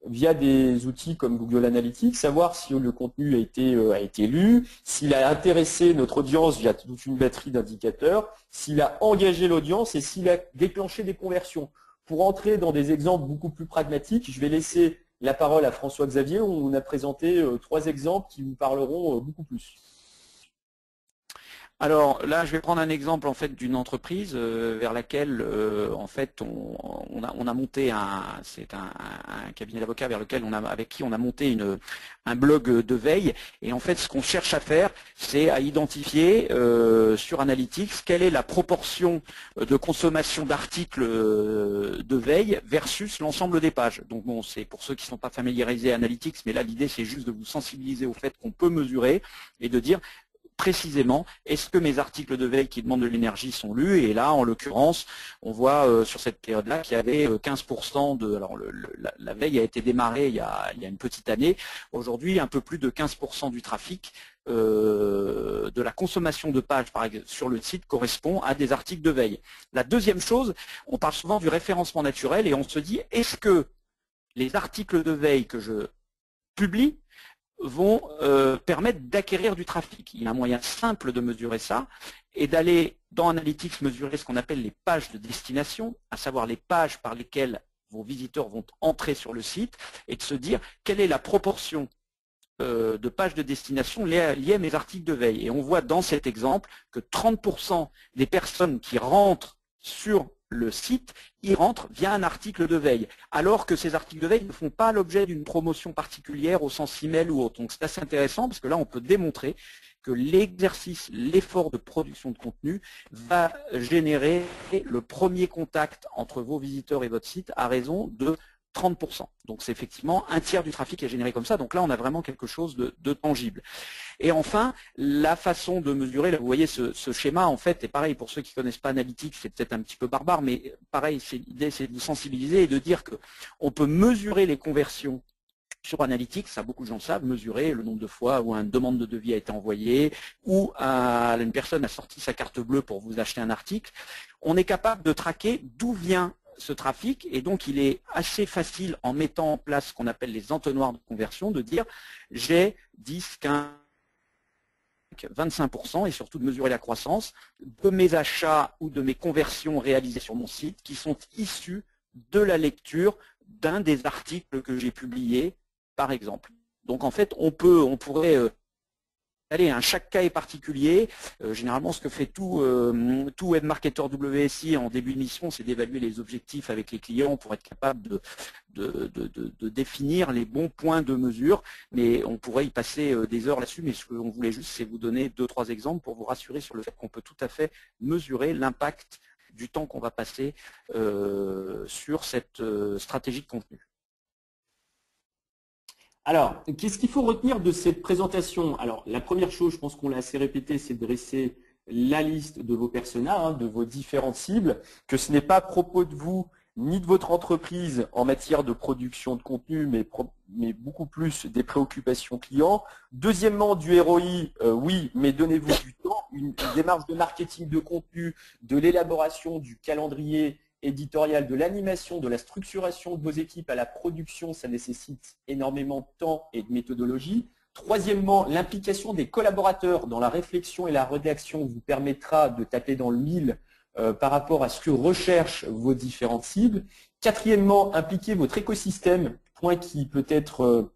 via des outils comme Google Analytics, savoir si le contenu a été lu, s'il a intéressé notre audience via toute une batterie d'indicateurs, s'il a engagé l'audience et s'il a déclenché des conversions. Pour entrer dans des exemples beaucoup plus pragmatiques, je vais laisser la parole à François-Xavier, où on a présenté 3 exemples qui vous parleront beaucoup plus. Alors là, je vais prendre un exemple en fait d'une entreprise vers laquelle en fait on a monté c'est un cabinet d'avocats avec qui on a monté un blog de veille. Et en fait, ce qu'on cherche à faire, c'est à identifier sur Analytics quelle est la proportion de consommation d'articles de veille versus l'ensemble des pages. Donc bon, c'est pour ceux qui ne sont pas familiarisés à Analytics, mais là l'idée c'est juste de vous sensibiliser au fait qu'on peut mesurer et de dire précisément est-ce que mes articles de veille qui demandent de l'énergie sont lus, et là en l'occurrence on voit sur cette période-là qu'il y avait 15% de, alors la veille a été démarrée il y a une petite année, aujourd'hui un peu plus de 15% du trafic de la consommation de pages par exemple, sur le site correspond à des articles de veille. La deuxième chose, on parle souvent du référencement naturel et on se dit est-ce que les articles de veille que je publie vont permettre d'acquérir du trafic. Il y a un moyen simple de mesurer ça et d'aller dans Analytics mesurer ce qu'on appelle les pages de destination, à savoir les pages par lesquelles vos visiteurs vont entrer sur le site et de se dire quelle est la proportion de pages de destination liées à mes articles de veille. Et on voit dans cet exemple que 30% des personnes qui rentrent sur le site, y rentrent via un article de veille, alors que ces articles de veille ne font pas l'objet d'une promotion particulière au sens email ou autre. Donc c'est assez intéressant parce que là on peut démontrer que l'exercice, l'effort de production de contenu va générer le premier contact entre vos visiteurs et votre site à raison de 30%. Donc c'est effectivement un tiers du trafic qui est généré comme ça. Donc là, on a vraiment quelque chose de tangible. Et enfin, la façon de mesurer, là, vous voyez ce schéma, en fait, et pareil, pour ceux qui ne connaissent pas Analytics, c'est peut-être un petit peu barbare, mais pareil, l'idée, c'est de sensibiliser et de dire qu'on peut mesurer les conversions sur Analytics, ça beaucoup de gens savent, mesurer le nombre de fois où une demande de devis a été envoyée, ou une personne a sorti sa carte bleue pour vous acheter un article. On est capable de traquer d'où vient ce trafic, et donc il est assez facile en mettant en place ce qu'on appelle les entonnoirs de conversion, de dire j'ai 10, 15, 25% et surtout de mesurer la croissance de mes achats ou de mes conversions réalisées sur mon site qui sont issus de la lecture d'un des articles que j'ai publiés, par exemple. Donc en fait, on pourrait allez, chaque cas est particulier. Généralement, ce que fait tout webmarketeur WSI en début de mission, c'est d'évaluer les objectifs avec les clients pour être capable de définir les bons points de mesure. Mais on pourrait y passer des heures là-dessus, mais ce qu'on voulait juste, c'est vous donner 2-3 exemples pour vous rassurer sur le fait qu'on peut tout à fait mesurer l'impact du temps qu'on va passer sur cette stratégie de contenu. Alors, qu'est-ce qu'il faut retenir de cette présentation? Alors, la première chose, je pense qu'on l'a assez répété, c'est de dresser la liste de vos personas, de vos différentes cibles, que ce n'est pas à propos de vous ni de votre entreprise en matière de production de contenu, mais beaucoup plus des préoccupations clients. Deuxièmement, du ROI, oui, mais donnez-vous du temps, une démarche de marketing de contenu, de l'élaboration du calendrier éditorial, de l'animation, de la structuration de vos équipes à la production, ça nécessite énormément de temps et de méthodologie. Troisièmement, l'implication des collaborateurs dans la réflexion et la rédaction vous permettra de taper dans le mille par rapport à ce que recherchent vos différentes cibles. Quatrièmement, impliquer votre écosystème, point qui peut être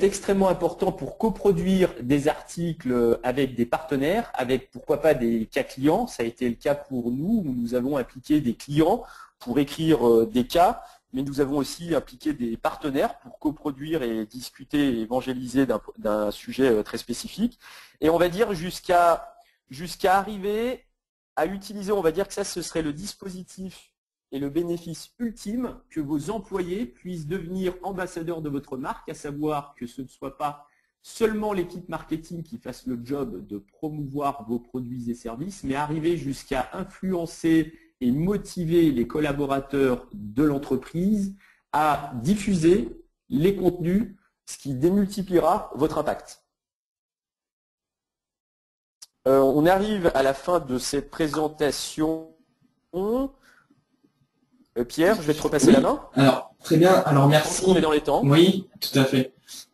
extrêmement important pour coproduire des articles avec des partenaires, avec pourquoi pas des cas clients. Ça a été le cas pour nous, où nous avons impliqué des clients pour écrire des cas, mais nous avons aussi impliqué des partenaires pour coproduire et discuter et évangéliser d'un sujet très spécifique. Et on va dire jusqu'à arriver à utiliser, on va dire que ça, ce serait le dispositif et le bénéfice ultime que vos employés puissent devenir ambassadeurs de votre marque, à savoir que ce ne soit pas seulement l'équipe marketing qui fasse le job de promouvoir vos produits et services, mais arriver jusqu'à influencer et motiver les collaborateurs de l'entreprise à diffuser les contenus, ce qui démultipliera votre impact. On arrive à la fin de cette présentation. Pierre, je vais te repasser la main. Alors, très bien. Alors, merci. On est dans les temps. Oui, tout à fait.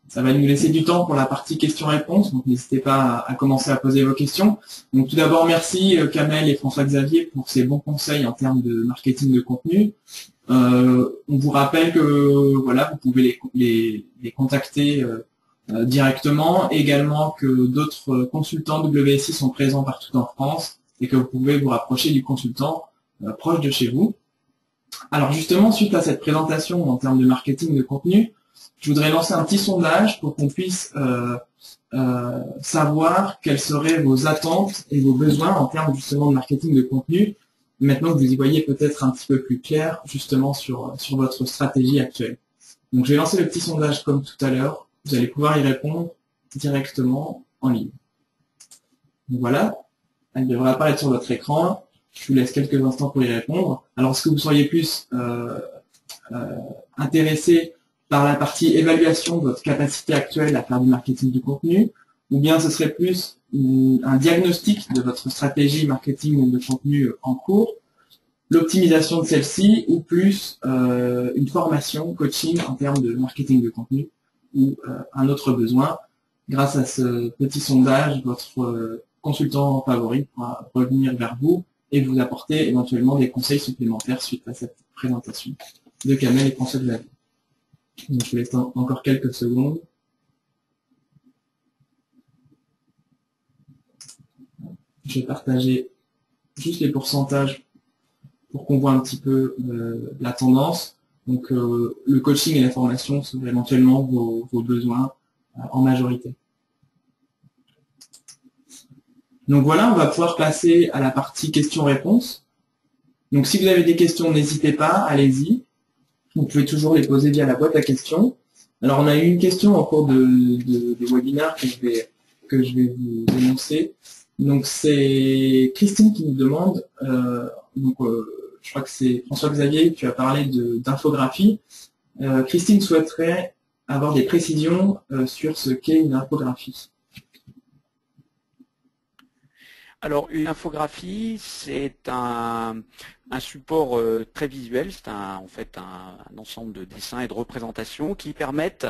Ça va nous laisser du temps pour la partie questions-réponses, donc n'hésitez pas à commencer à poser vos questions. Donc tout d'abord, merci Kamel et François-Xavier pour ces bons conseils en termes de marketing de contenu. On vous rappelle que voilà, vous pouvez les contacter directement, également que d'autres consultants WSI sont présents partout en France et que vous pouvez vous rapprocher du consultant proche de chez vous. Alors justement, suite à cette présentation en termes de marketing de contenu, je voudrais lancer un petit sondage pour qu'on puisse savoir quelles seraient vos attentes et vos besoins en termes justement de marketing de contenu, maintenant que vous y voyez peut-être un petit peu plus clair justement sur votre stratégie actuelle. Donc je vais lancer le petit sondage comme tout à l'heure, vous allez pouvoir y répondre directement en ligne. Donc voilà, elle devrait apparaître sur votre écran. Je vous laisse quelques instants pour y répondre. Alors, est-ce que vous seriez plus intéressé par la partie évaluation de votre capacité actuelle à faire du marketing de contenu, ou bien ce serait plus un diagnostic de votre stratégie marketing de contenu en cours, l'optimisation de celle-ci, ou plus une formation, coaching en termes de marketing de contenu, ou un autre besoin. Grâce à ce petit sondage, votre consultant favori pourra revenir vers vous et vous apporter éventuellement des conseils supplémentaires suite à cette présentation de Kamel et François Xavier. Donc je vous laisse encore quelques secondes. Je vais partager juste les pourcentages pour qu'on voit un petit peu la tendance. Donc le coaching et la formation sont éventuellement vos besoins en majorité. Donc voilà, on va pouvoir passer à la partie questions-réponses. Donc si vous avez des questions, n'hésitez pas, allez-y. Vous pouvez toujours les poser via la boîte à questions. Alors on a eu une question au cours des webinaires que je vais vous énoncer. Donc c'est Christine qui nous demande, je crois que c'est François Xavier, tu as parlé d'infographie. Christine souhaiterait avoir des précisions sur ce qu'est une infographie. Alors, une infographie, c'est un support très visuel, c'est en fait un ensemble de dessins et de représentations qui permettent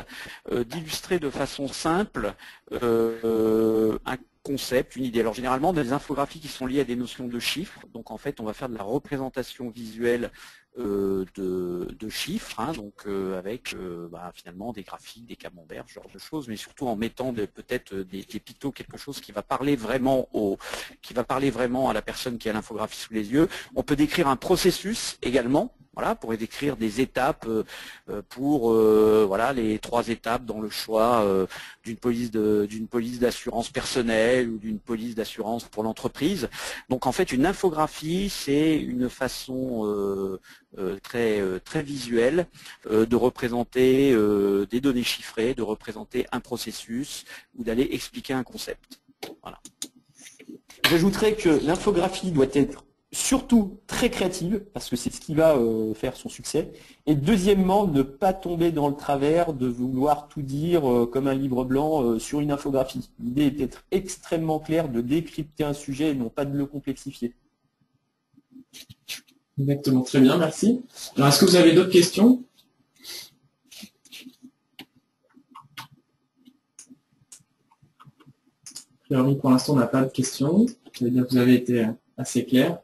d'illustrer de façon simple un concept, une idée. Alors généralement, des infographies qui sont liées à des notions de chiffres, donc en fait on va faire de la représentation visuelle de chiffres, hein, donc avec finalement des graphiques, des camemberts, ce genre de choses, mais surtout en mettant peut-être des pictos, quelque chose qui va parler vraiment à la personne qui a l'infographie sous les yeux. On peut décrire un processus également. Voilà, pour décrire des étapes pour les 3 étapes dans le choix d'une police d'assurance personnelle ou d'une police d'assurance pour l'entreprise. Donc en fait, une infographie, c'est une façon très visuelle de représenter des données chiffrées, de représenter un processus ou d'aller expliquer un concept. Voilà. J'ajouterais que l'infographie doit être surtout très créative, parce que c'est ce qui va faire son succès. Et deuxièmement, ne pas tomber dans le travers de vouloir tout dire comme un livre blanc sur une infographie. L'idée est d'être extrêmement claire, de décrypter un sujet et non pas de le complexifier. Exactement, très bien, merci. Alors, est-ce que vous avez d'autres questions? A priori, pour l'instant, on n'a pas de questions. Ça veut dire que vous avez été assez clair.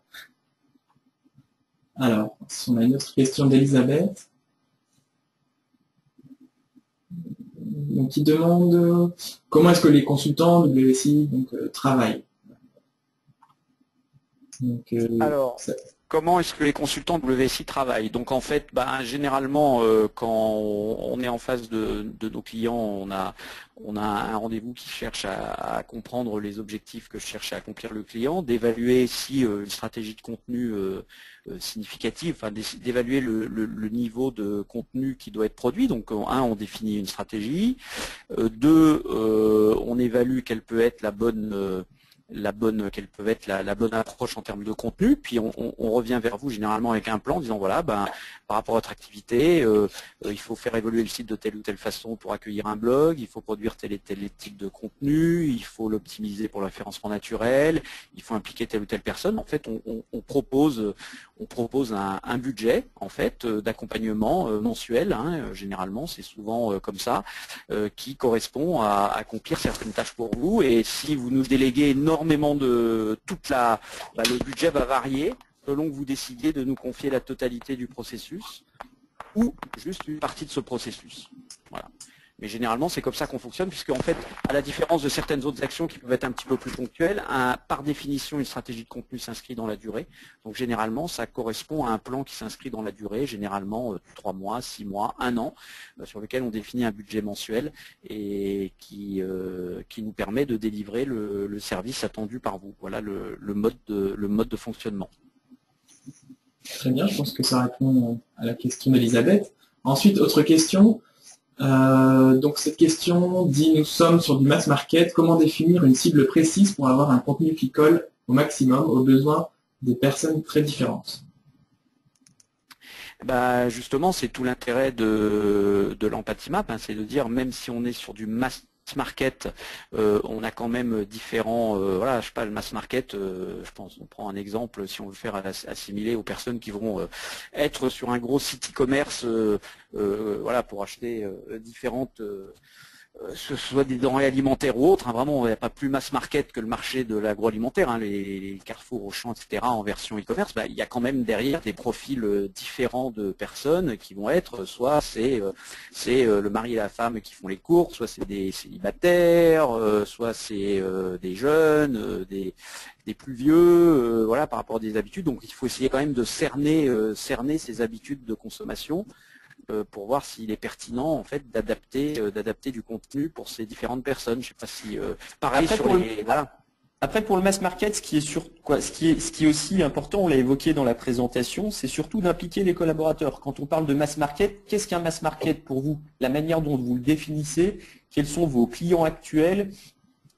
Alors, si on a une autre question d'Elisabeth, qui demande comment est-ce que les consultants WSI travaillent. Donc, alors, comment est-ce que les consultants WSI travaillent? Donc en fait, généralement, quand on est en face de nos clients, on a un rendez-vous qui cherche à comprendre les objectifs que cherche à accomplir le client, d'évaluer si une stratégie de contenu significative, enfin d'évaluer le niveau de contenu qui doit être produit. Donc on définit une stratégie. 2, on évalue quelle peut être la bonne approche en termes de contenu, puis on revient vers vous généralement avec un plan en disant voilà, par rapport à votre activité, il faut faire évoluer le site de telle ou telle façon pour accueillir un blog, il faut produire tel et tel type de contenu, il faut l'optimiser pour le référencement naturel, il faut impliquer telle ou telle personne. En fait, on propose un budget en fait d'accompagnement mensuel, hein, généralement c'est souvent comme ça, qui correspond à accomplir certaines tâches pour vous. Et si vous nous déléguez énormément de le budget va varier selon que vous décidiez de nous confier la totalité du processus ou juste une partie de ce processus. Voilà. Mais généralement, c'est comme ça qu'on fonctionne, puisque en fait, à la différence de certaines autres actions qui peuvent être un petit peu plus ponctuelles, par définition, une stratégie de contenu s'inscrit dans la durée. Donc généralement, ça correspond à un plan qui s'inscrit dans la durée, généralement 3 mois, 6 mois, 1 an, sur lequel on définit un budget mensuel et qui nous permet de délivrer le service attendu par vous. Voilà le mode de fonctionnement. Très bien, je pense que ça répond à la question d'Elisabeth. Ensuite, autre question. Donc cette question dit, nous sommes sur du mass market, comment définir une cible précise pour avoir un contenu qui colle au maximum aux besoins des personnes très différentes? Bah, justement, c'est tout l'intérêt de l'Empathy Map, hein, c'est de dire, même si on est sur du mass market, on a quand même différents, voilà, je sais pas, le mass market, je pense, on prend un exemple, si on veut faire assimiler aux personnes qui vont être sur un gros site e-commerce, voilà, pour acheter différentes ce soit des denrées alimentaires ou autres, hein, vraiment, il n'y a pas plus mass market que le marché de l'agroalimentaire, hein, les Carrefour, Auchan, etc. en version e-commerce, bah, il y a quand même derrière des profils différents de personnes qui vont être, soit c'est le mari et la femme qui font les courses, soit c'est des célibataires, soit c'est des jeunes, des plus vieux, voilà, par rapport à des habitudes. Donc il faut essayer quand même de cerner ces habitudes de consommation, pour voir s'il est pertinent en fait d'adapter du contenu pour ces différentes personnes. Je sais pas si pareil Après, sur les voilà. Après, pour le mass market, ce qui est aussi important, on l'a évoqué dans la présentation, c'est surtout d'impliquer les collaborateurs. Quand on parle de mass market, qu'est-ce qu'un mass market pour vous? La manière dont vous le définissez, quels sont vos clients actuels?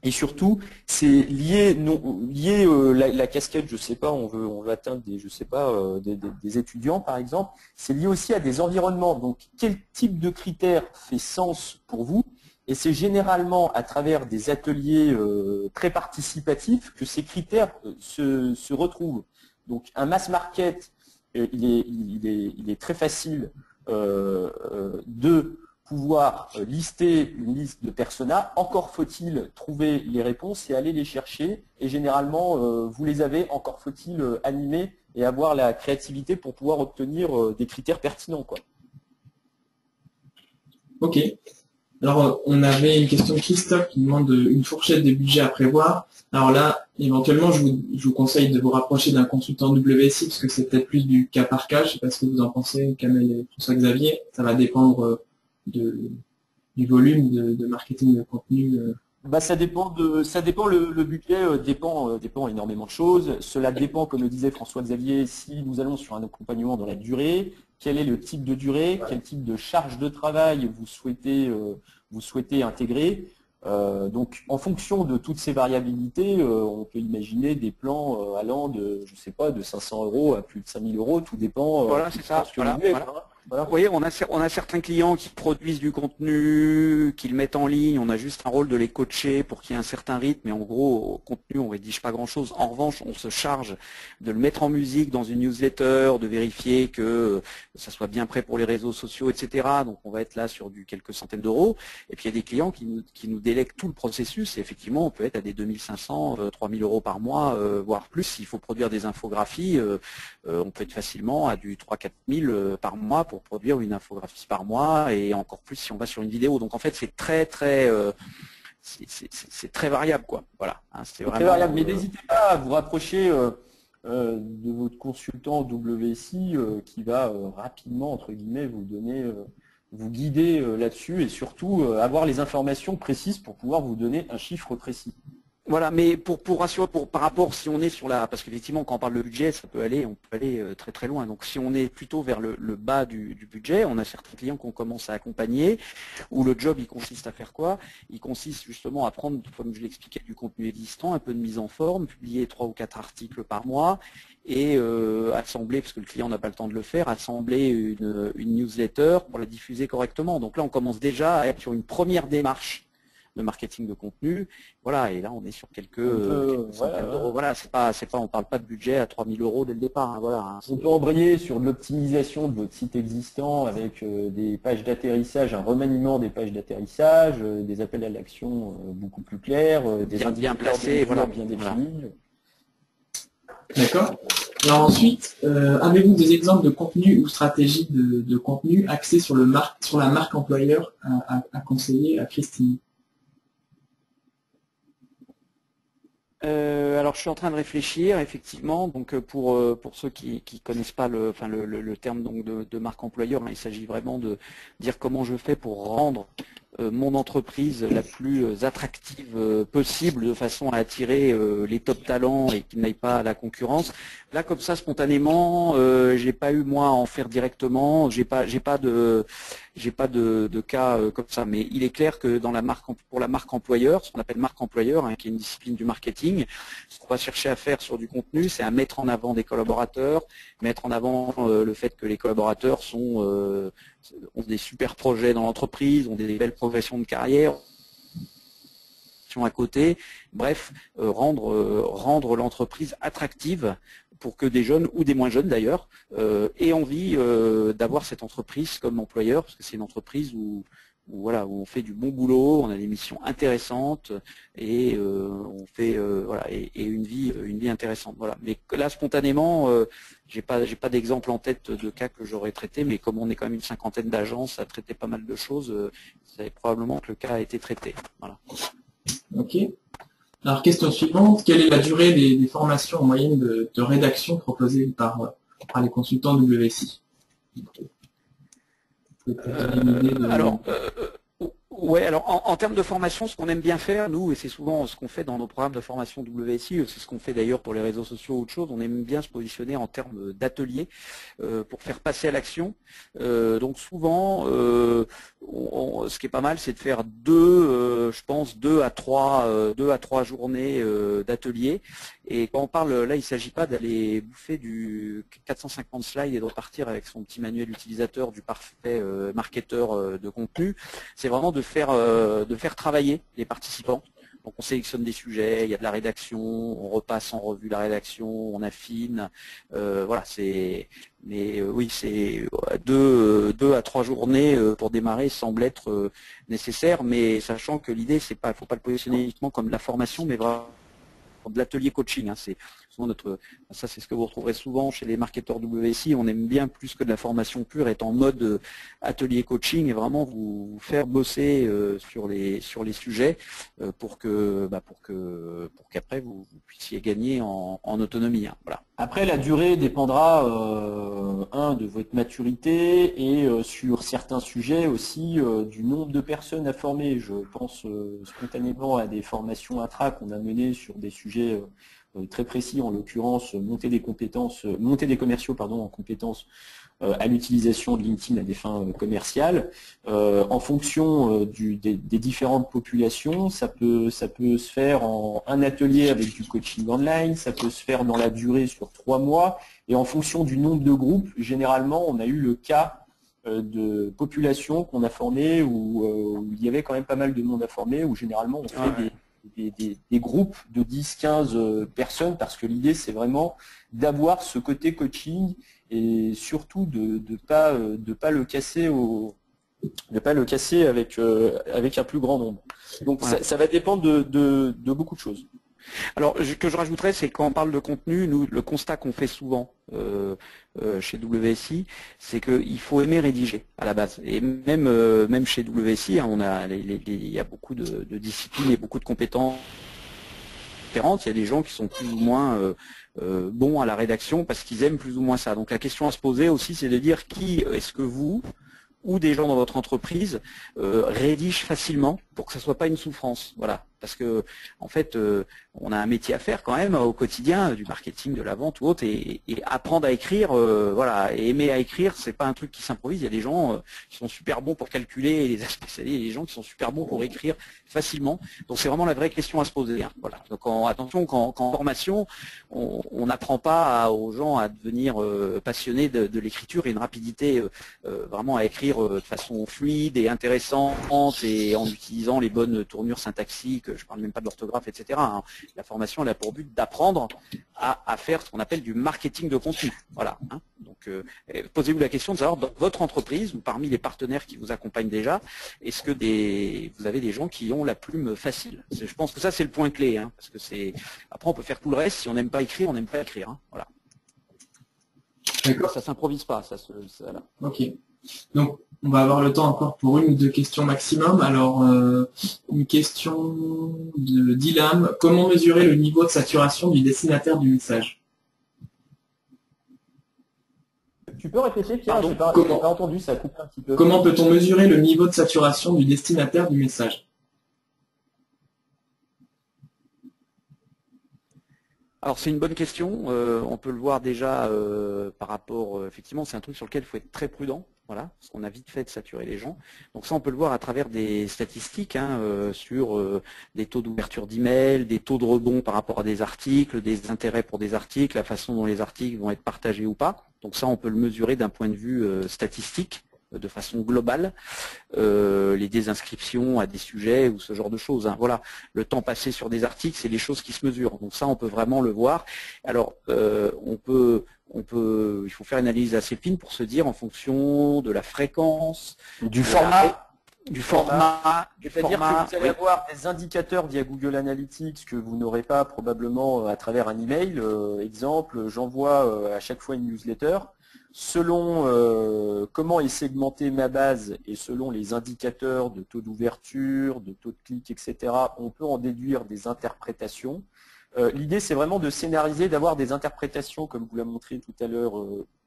Et surtout, c'est lié la casquette, je sais pas, on veut atteindre des, je sais pas, des étudiants par exemple. C'est lié aussi à des environnements. Donc, quel type de critères fait sens pour vous? Et c'est généralement à travers des ateliers très participatifs que ces critères se retrouvent. Donc, un mass market, il est très facile de pouvoir lister une liste de personas, encore faut-il trouver les réponses et aller les chercher, et généralement vous les avez, encore faut-il animer et avoir la créativité pour pouvoir obtenir des critères pertinents, quoi. Ok. Alors, on avait une question de Christophe qui demande une fourchette de budget à prévoir. Alors là, éventuellement, je vous conseille de vous rapprocher d'un consultant WSI parce que c'est peut-être plus du cas par cas. Je sais pas ce que vous en pensez, Kamel et François-Xavier. Ça va dépendre du volume de marketing de contenu. Bah, ça dépend, le budget dépend énormément de choses. Cela dépend, comme le disait François-Xavier, si nous allons sur un accompagnement dans la durée, quel est le type de durée, quel type de charge de travail vous souhaitez intégrer. Donc, en fonction de toutes ces variabilités, on peut imaginer des plans allant de, je sais pas, de 500 € à plus de 5000 €. Tout dépend. Voilà, c'est ça. Ce que vous voulez, Voilà. hein. Voilà. Vous voyez, on a certains clients qui produisent du contenu, qui le mettent en ligne, on a juste un rôle de les coacher pour qu'il y ait un certain rythme, mais en gros, au contenu, on rédige pas grand-chose. En revanche, on se charge de le mettre en musique dans une newsletter, de vérifier que ça soit bien prêt pour les réseaux sociaux, etc. Donc, on va être là sur du quelques centaines d'euros. Et puis, il y a des clients qui nous délèguent tout le processus, et effectivement, on peut être à des 2500, 3000 € par mois, voire plus. S'il faut produire des infographies, on peut être facilement à du 3-4 000 par mois pour produire une infographie par mois, et encore plus si on va sur une vidéo. Donc en fait c'est c'est très variable, quoi. Voilà, hein, c'est vraiment très variable. Mais n'hésitez pas à vous rapprocher de votre consultant WSI qui va rapidement, entre guillemets, vous donner, vous guider là-dessus, et surtout avoir les informations précises pour pouvoir vous donner un chiffre précis. Voilà, mais pour rassurer, par rapport, si on est sur parce qu'effectivement, quand on parle de budget, on peut aller très très loin. Donc, si on est plutôt vers le bas du budget, on a certains clients qu'on commence à accompagner, où le job, il consiste à faire quoi? Il consiste justement à prendre, comme je l'expliquais, du contenu existant, un peu de mise en forme, publier 3 ou 4 articles par mois, et assembler, parce que le client n'a pas le temps de le faire, assembler une newsletter pour la diffuser correctement. Donc là, on commence déjà à être sur une première démarche de marketing de contenu, voilà, et là on est sur quelques centaines d'euros. Voilà, on parle pas de budget à 3000 € dès le départ, hein, voilà. Hein, on peut embrayer sur de l'optimisation de votre site existant avec des pages d'atterrissage, un remaniement des pages d'atterrissage, des appels à l'action beaucoup plus clairs, des indicateurs bien placés, voilà, bien définis. D'accord. Alors ensuite, avez-vous des exemples de contenu ou stratégies de contenu axés sur la marque employeur à conseiller à Christine? Alors je suis en train de réfléchir, effectivement, donc pour ceux qui connaissent pas le terme donc de marque employeur, hein, il s'agit vraiment de dire comment je fais pour rendre mon entreprise la plus attractive possible, de façon à attirer les top talents et qu'ils n'aillent pas à la concurrence. Là, comme ça, spontanément, j'ai pas eu moi à en faire directement. J'ai pas de cas comme ça. Mais il est clair que dans pour la marque employeur, ce qu'on appelle marque employeur, hein, qui est une discipline du marketing, ce qu'on va chercher à faire sur du contenu, c'est à mettre en avant des collaborateurs, mettre en avant le fait que les collaborateurs ont des super projets dans l'entreprise, ont des belles progressions de carrière à côté, bref, rendre l'entreprise attractive pour que des jeunes ou des moins jeunes d'ailleurs aient envie d'avoir cette entreprise comme employeur, parce que c'est une entreprise où on fait du bon boulot, on a des missions intéressantes et on fait et une vie intéressante. Voilà. Mais là spontanément, j'ai pas d'exemple en tête de cas que j'aurais traité, mais comme on est quand même une cinquantaine d'agences à traiter pas mal de choses, vous savez probablement que le cas a été traité. Voilà. Ok. Alors, question suivante, quelle est la durée des formations en moyenne de rédaction proposées par les consultants WSI? Alors, en termes de formation, ce qu'on aime bien faire, nous, et c'est souvent ce qu'on fait dans nos programmes de formation WSI, c'est ce qu'on fait d'ailleurs pour les réseaux sociaux ou autre chose, on aime bien se positionner en termes d'ateliers pour faire passer à l'action. Donc souvent, ce qui est pas mal, c'est de faire deux à trois journées d'ateliers. Et quand on parle, là, il ne s'agit pas d'aller bouffer du 450 slides et de repartir avec son petit manuel utilisateur du parfait marketeur de contenu. C'est vraiment de faire travailler les participants. Donc on sélectionne des sujets, il y a de la rédaction, on repasse en revue la rédaction, on affine. Oui, c'est 2 à 3 journées pour démarrer semble être nécessaire, mais sachant que l'idée, il ne faut pas le positionner uniquement comme de la formation, mais vraiment de l'atelier coaching. Hein. C'est souvent ça c'est ce que vous retrouverez souvent chez les marketeurs WSI. On aime bien plus que de la formation pure, être en mode atelier coaching et vraiment vous faire bosser sur les sujets pour qu'après vous puissiez gagner en autonomie. Hein. Voilà. Après, la durée dépendra de votre maturité et sur certains sujets aussi du nombre de personnes à former. Je pense spontanément à des formations intra qu'on a menées sur des sujets très précis, en l'occurrence monter des commerciaux en compétences à l'utilisation de LinkedIn à des fins commerciales. En fonction des différentes populations, ça peut se faire en un atelier avec du coaching online, ça peut se faire dans la durée sur 3 mois, et en fonction du nombre de groupes, généralement on a eu le cas de populations qu'on a formées où il y avait quand même pas mal de monde à former, où généralement on fait des groupes de 10-15 personnes, parce que l'idée c'est vraiment d'avoir ce côté coaching et surtout de pas le casser avec un plus grand nombre. Donc ça va dépendre de beaucoup de choses. Alors, que je rajouterais, c'est quand on parle de contenu, nous, le constat qu'on fait souvent chez WSI, c'est qu'il faut aimer rédiger à la base. Et même chez WSI, hein, il y a beaucoup de disciplines et beaucoup de compétences différentes. Il y a des gens qui sont plus ou moins bons à la rédaction parce qu'ils aiment plus ou moins ça. Donc la question à se poser aussi, c'est de dire qui est-ce que vous ou des gens dans votre entreprise rédigent facilement pour que ça soit pas une souffrance. Voilà. Parce que en fait, on a un métier à faire quand même au quotidien, du marketing, de la vente ou autre, et apprendre à écrire, et aimer à écrire, c'est pas un truc qui s'improvise. Il y a des gens qui sont super bons pour calculer les aspects, il y a des gens qui sont super bons pour écrire facilement. Donc c'est vraiment la vraie question à se poser. Hein. Voilà. Donc attention, qu'en formation, on n'apprend pas aux gens à devenir passionnés de l'écriture et une rapidité vraiment à écrire de façon fluide et intéressante et en utilisant les bonnes tournures syntaxiques. Je ne parle même pas de l'orthographe, etc. Hein. La formation, elle a pour but d'apprendre à faire ce qu'on appelle du marketing de contenu. Voilà. Hein. Donc, posez-vous la question de savoir, dans votre entreprise ou parmi les partenaires qui vous accompagnent déjà, est-ce que vous avez des gens qui ont la plume facile? Je pense que ça, c'est le point clé. Hein, parce que après, on peut faire tout le reste. Si on n'aime pas écrire, on n'aime pas écrire. Hein. Voilà. Ça s'improvise pas. Là. Ok. Donc, on va avoir le temps encore pour 1 ou 2 questions maximum. Alors, une question de Dylan. Comment mesurer le niveau de saturation du destinataire du message? Tu peux répéter, Pierre? Pardon, J'ai pas entendu, ça a coupé un petit peu. Comment peut-on mesurer le niveau de saturation du destinataire du message? Alors c'est une bonne question, on peut le voir déjà par rapport, effectivement c'est un truc sur lequel il faut être très prudent, voilà, parce qu'on a vite fait de saturer les gens. Donc ça on peut le voir à travers des statistiques hein, sur des taux d'ouverture d'email, des taux de rebond par rapport à des articles, des intérêts pour des articles, la façon dont les articles vont être partagés ou pas. Donc ça on peut le mesurer d'un point de vue statistique, de façon globale, les désinscriptions à des sujets ou ce genre de choses. Hein. Voilà, le temps passé sur des articles, c'est les choses qui se mesurent. Donc ça, on peut vraiment le voir. Alors, il faut faire une analyse assez fine pour se dire en fonction de la fréquence, Du format. C'est-à-dire que vous allez avoir des indicateurs via Google Analytics que vous n'aurez pas probablement à travers un email. Exemple, j'envoie à chaque fois une newsletter. Selon comment est segmentée ma base et selon les indicateurs de taux d'ouverture, de taux de clic, etc., on peut en déduire des interprétations. L'idée, c'est vraiment de scénariser, d'avoir des interprétations, comme vous l'a montré tout à l'heure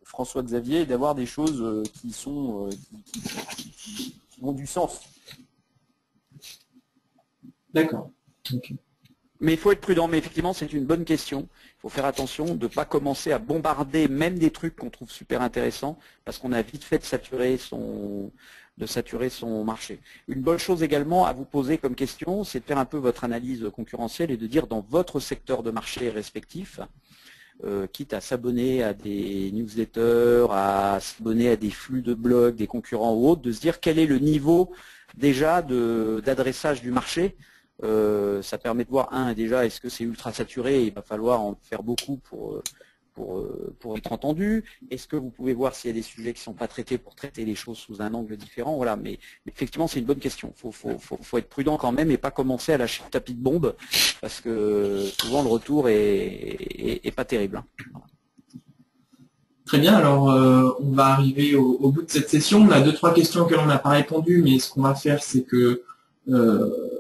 François-Xavier, et d'avoir des choses qui ont du sens. D'accord. Okay. Mais il faut être prudent, mais effectivement c'est une bonne question. Il faut faire attention de ne pas commencer à bombarder même des trucs qu'on trouve super intéressants, parce qu'on a vite fait de saturer son marché. Une bonne chose également à vous poser comme question, c'est de faire un peu votre analyse concurrentielle et de dire dans votre secteur de marché respectif, quitte à s'abonner à des newsletters, à s'abonner à des flux de blogs, des concurrents ou autres, de se dire quel est le niveau déjà d'adressage du marché. Ça permet de voir, déjà, est-ce que c'est ultra saturé, il va falloir en faire beaucoup pour être entendu. Est-ce que vous pouvez voir s'il y a des sujets qui ne sont pas traités pour traiter les choses sous un angle différent? Voilà, mais effectivement, c'est une bonne question. Faut être prudent quand même et pas commencer à lâcher le tapis de bombe, parce que souvent le retour est pas terrible. Hein. Voilà. Très bien, alors on va arriver au bout de cette session. On a 2-3 questions auxquelles on n'a pas répondu, mais ce qu'on va faire, c'est que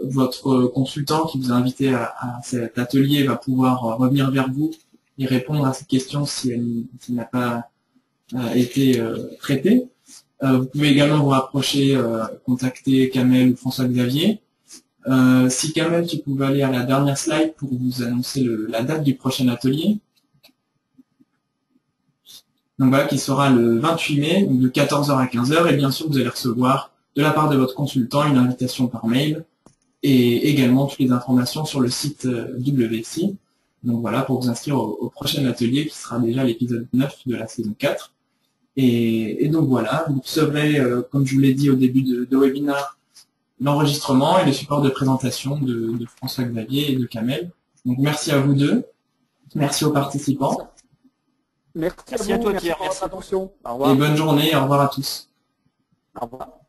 votre consultant qui vous a invité à cet atelier va pouvoir revenir vers vous et répondre à cette question si elle n'a pas été traitée. Vous pouvez également vous rapprocher, contacter Kamel ou François-Xavier. Si Kamel, tu pouvais aller à la dernière slide pour vous annoncer la date du prochain atelier. Donc voilà, qui sera le 28 mai, donc de 14h à 15h, et bien sûr vous allez recevoir de la part de votre consultant une invitation par mail et également toutes les informations sur le site WSI. Donc voilà, pour vous inscrire au prochain atelier qui sera déjà l'épisode 9 de la saison 4. Et donc voilà, vous recevrez, comme je vous l'ai dit au début de webinaire, l'enregistrement et le support de présentation de François-Xavier et de Kamel. Donc merci à vous deux, merci aux participants. Merci à toi, Pierre. Merci pour votre attention. Au revoir. Et bonne journée, au revoir à tous. Au revoir.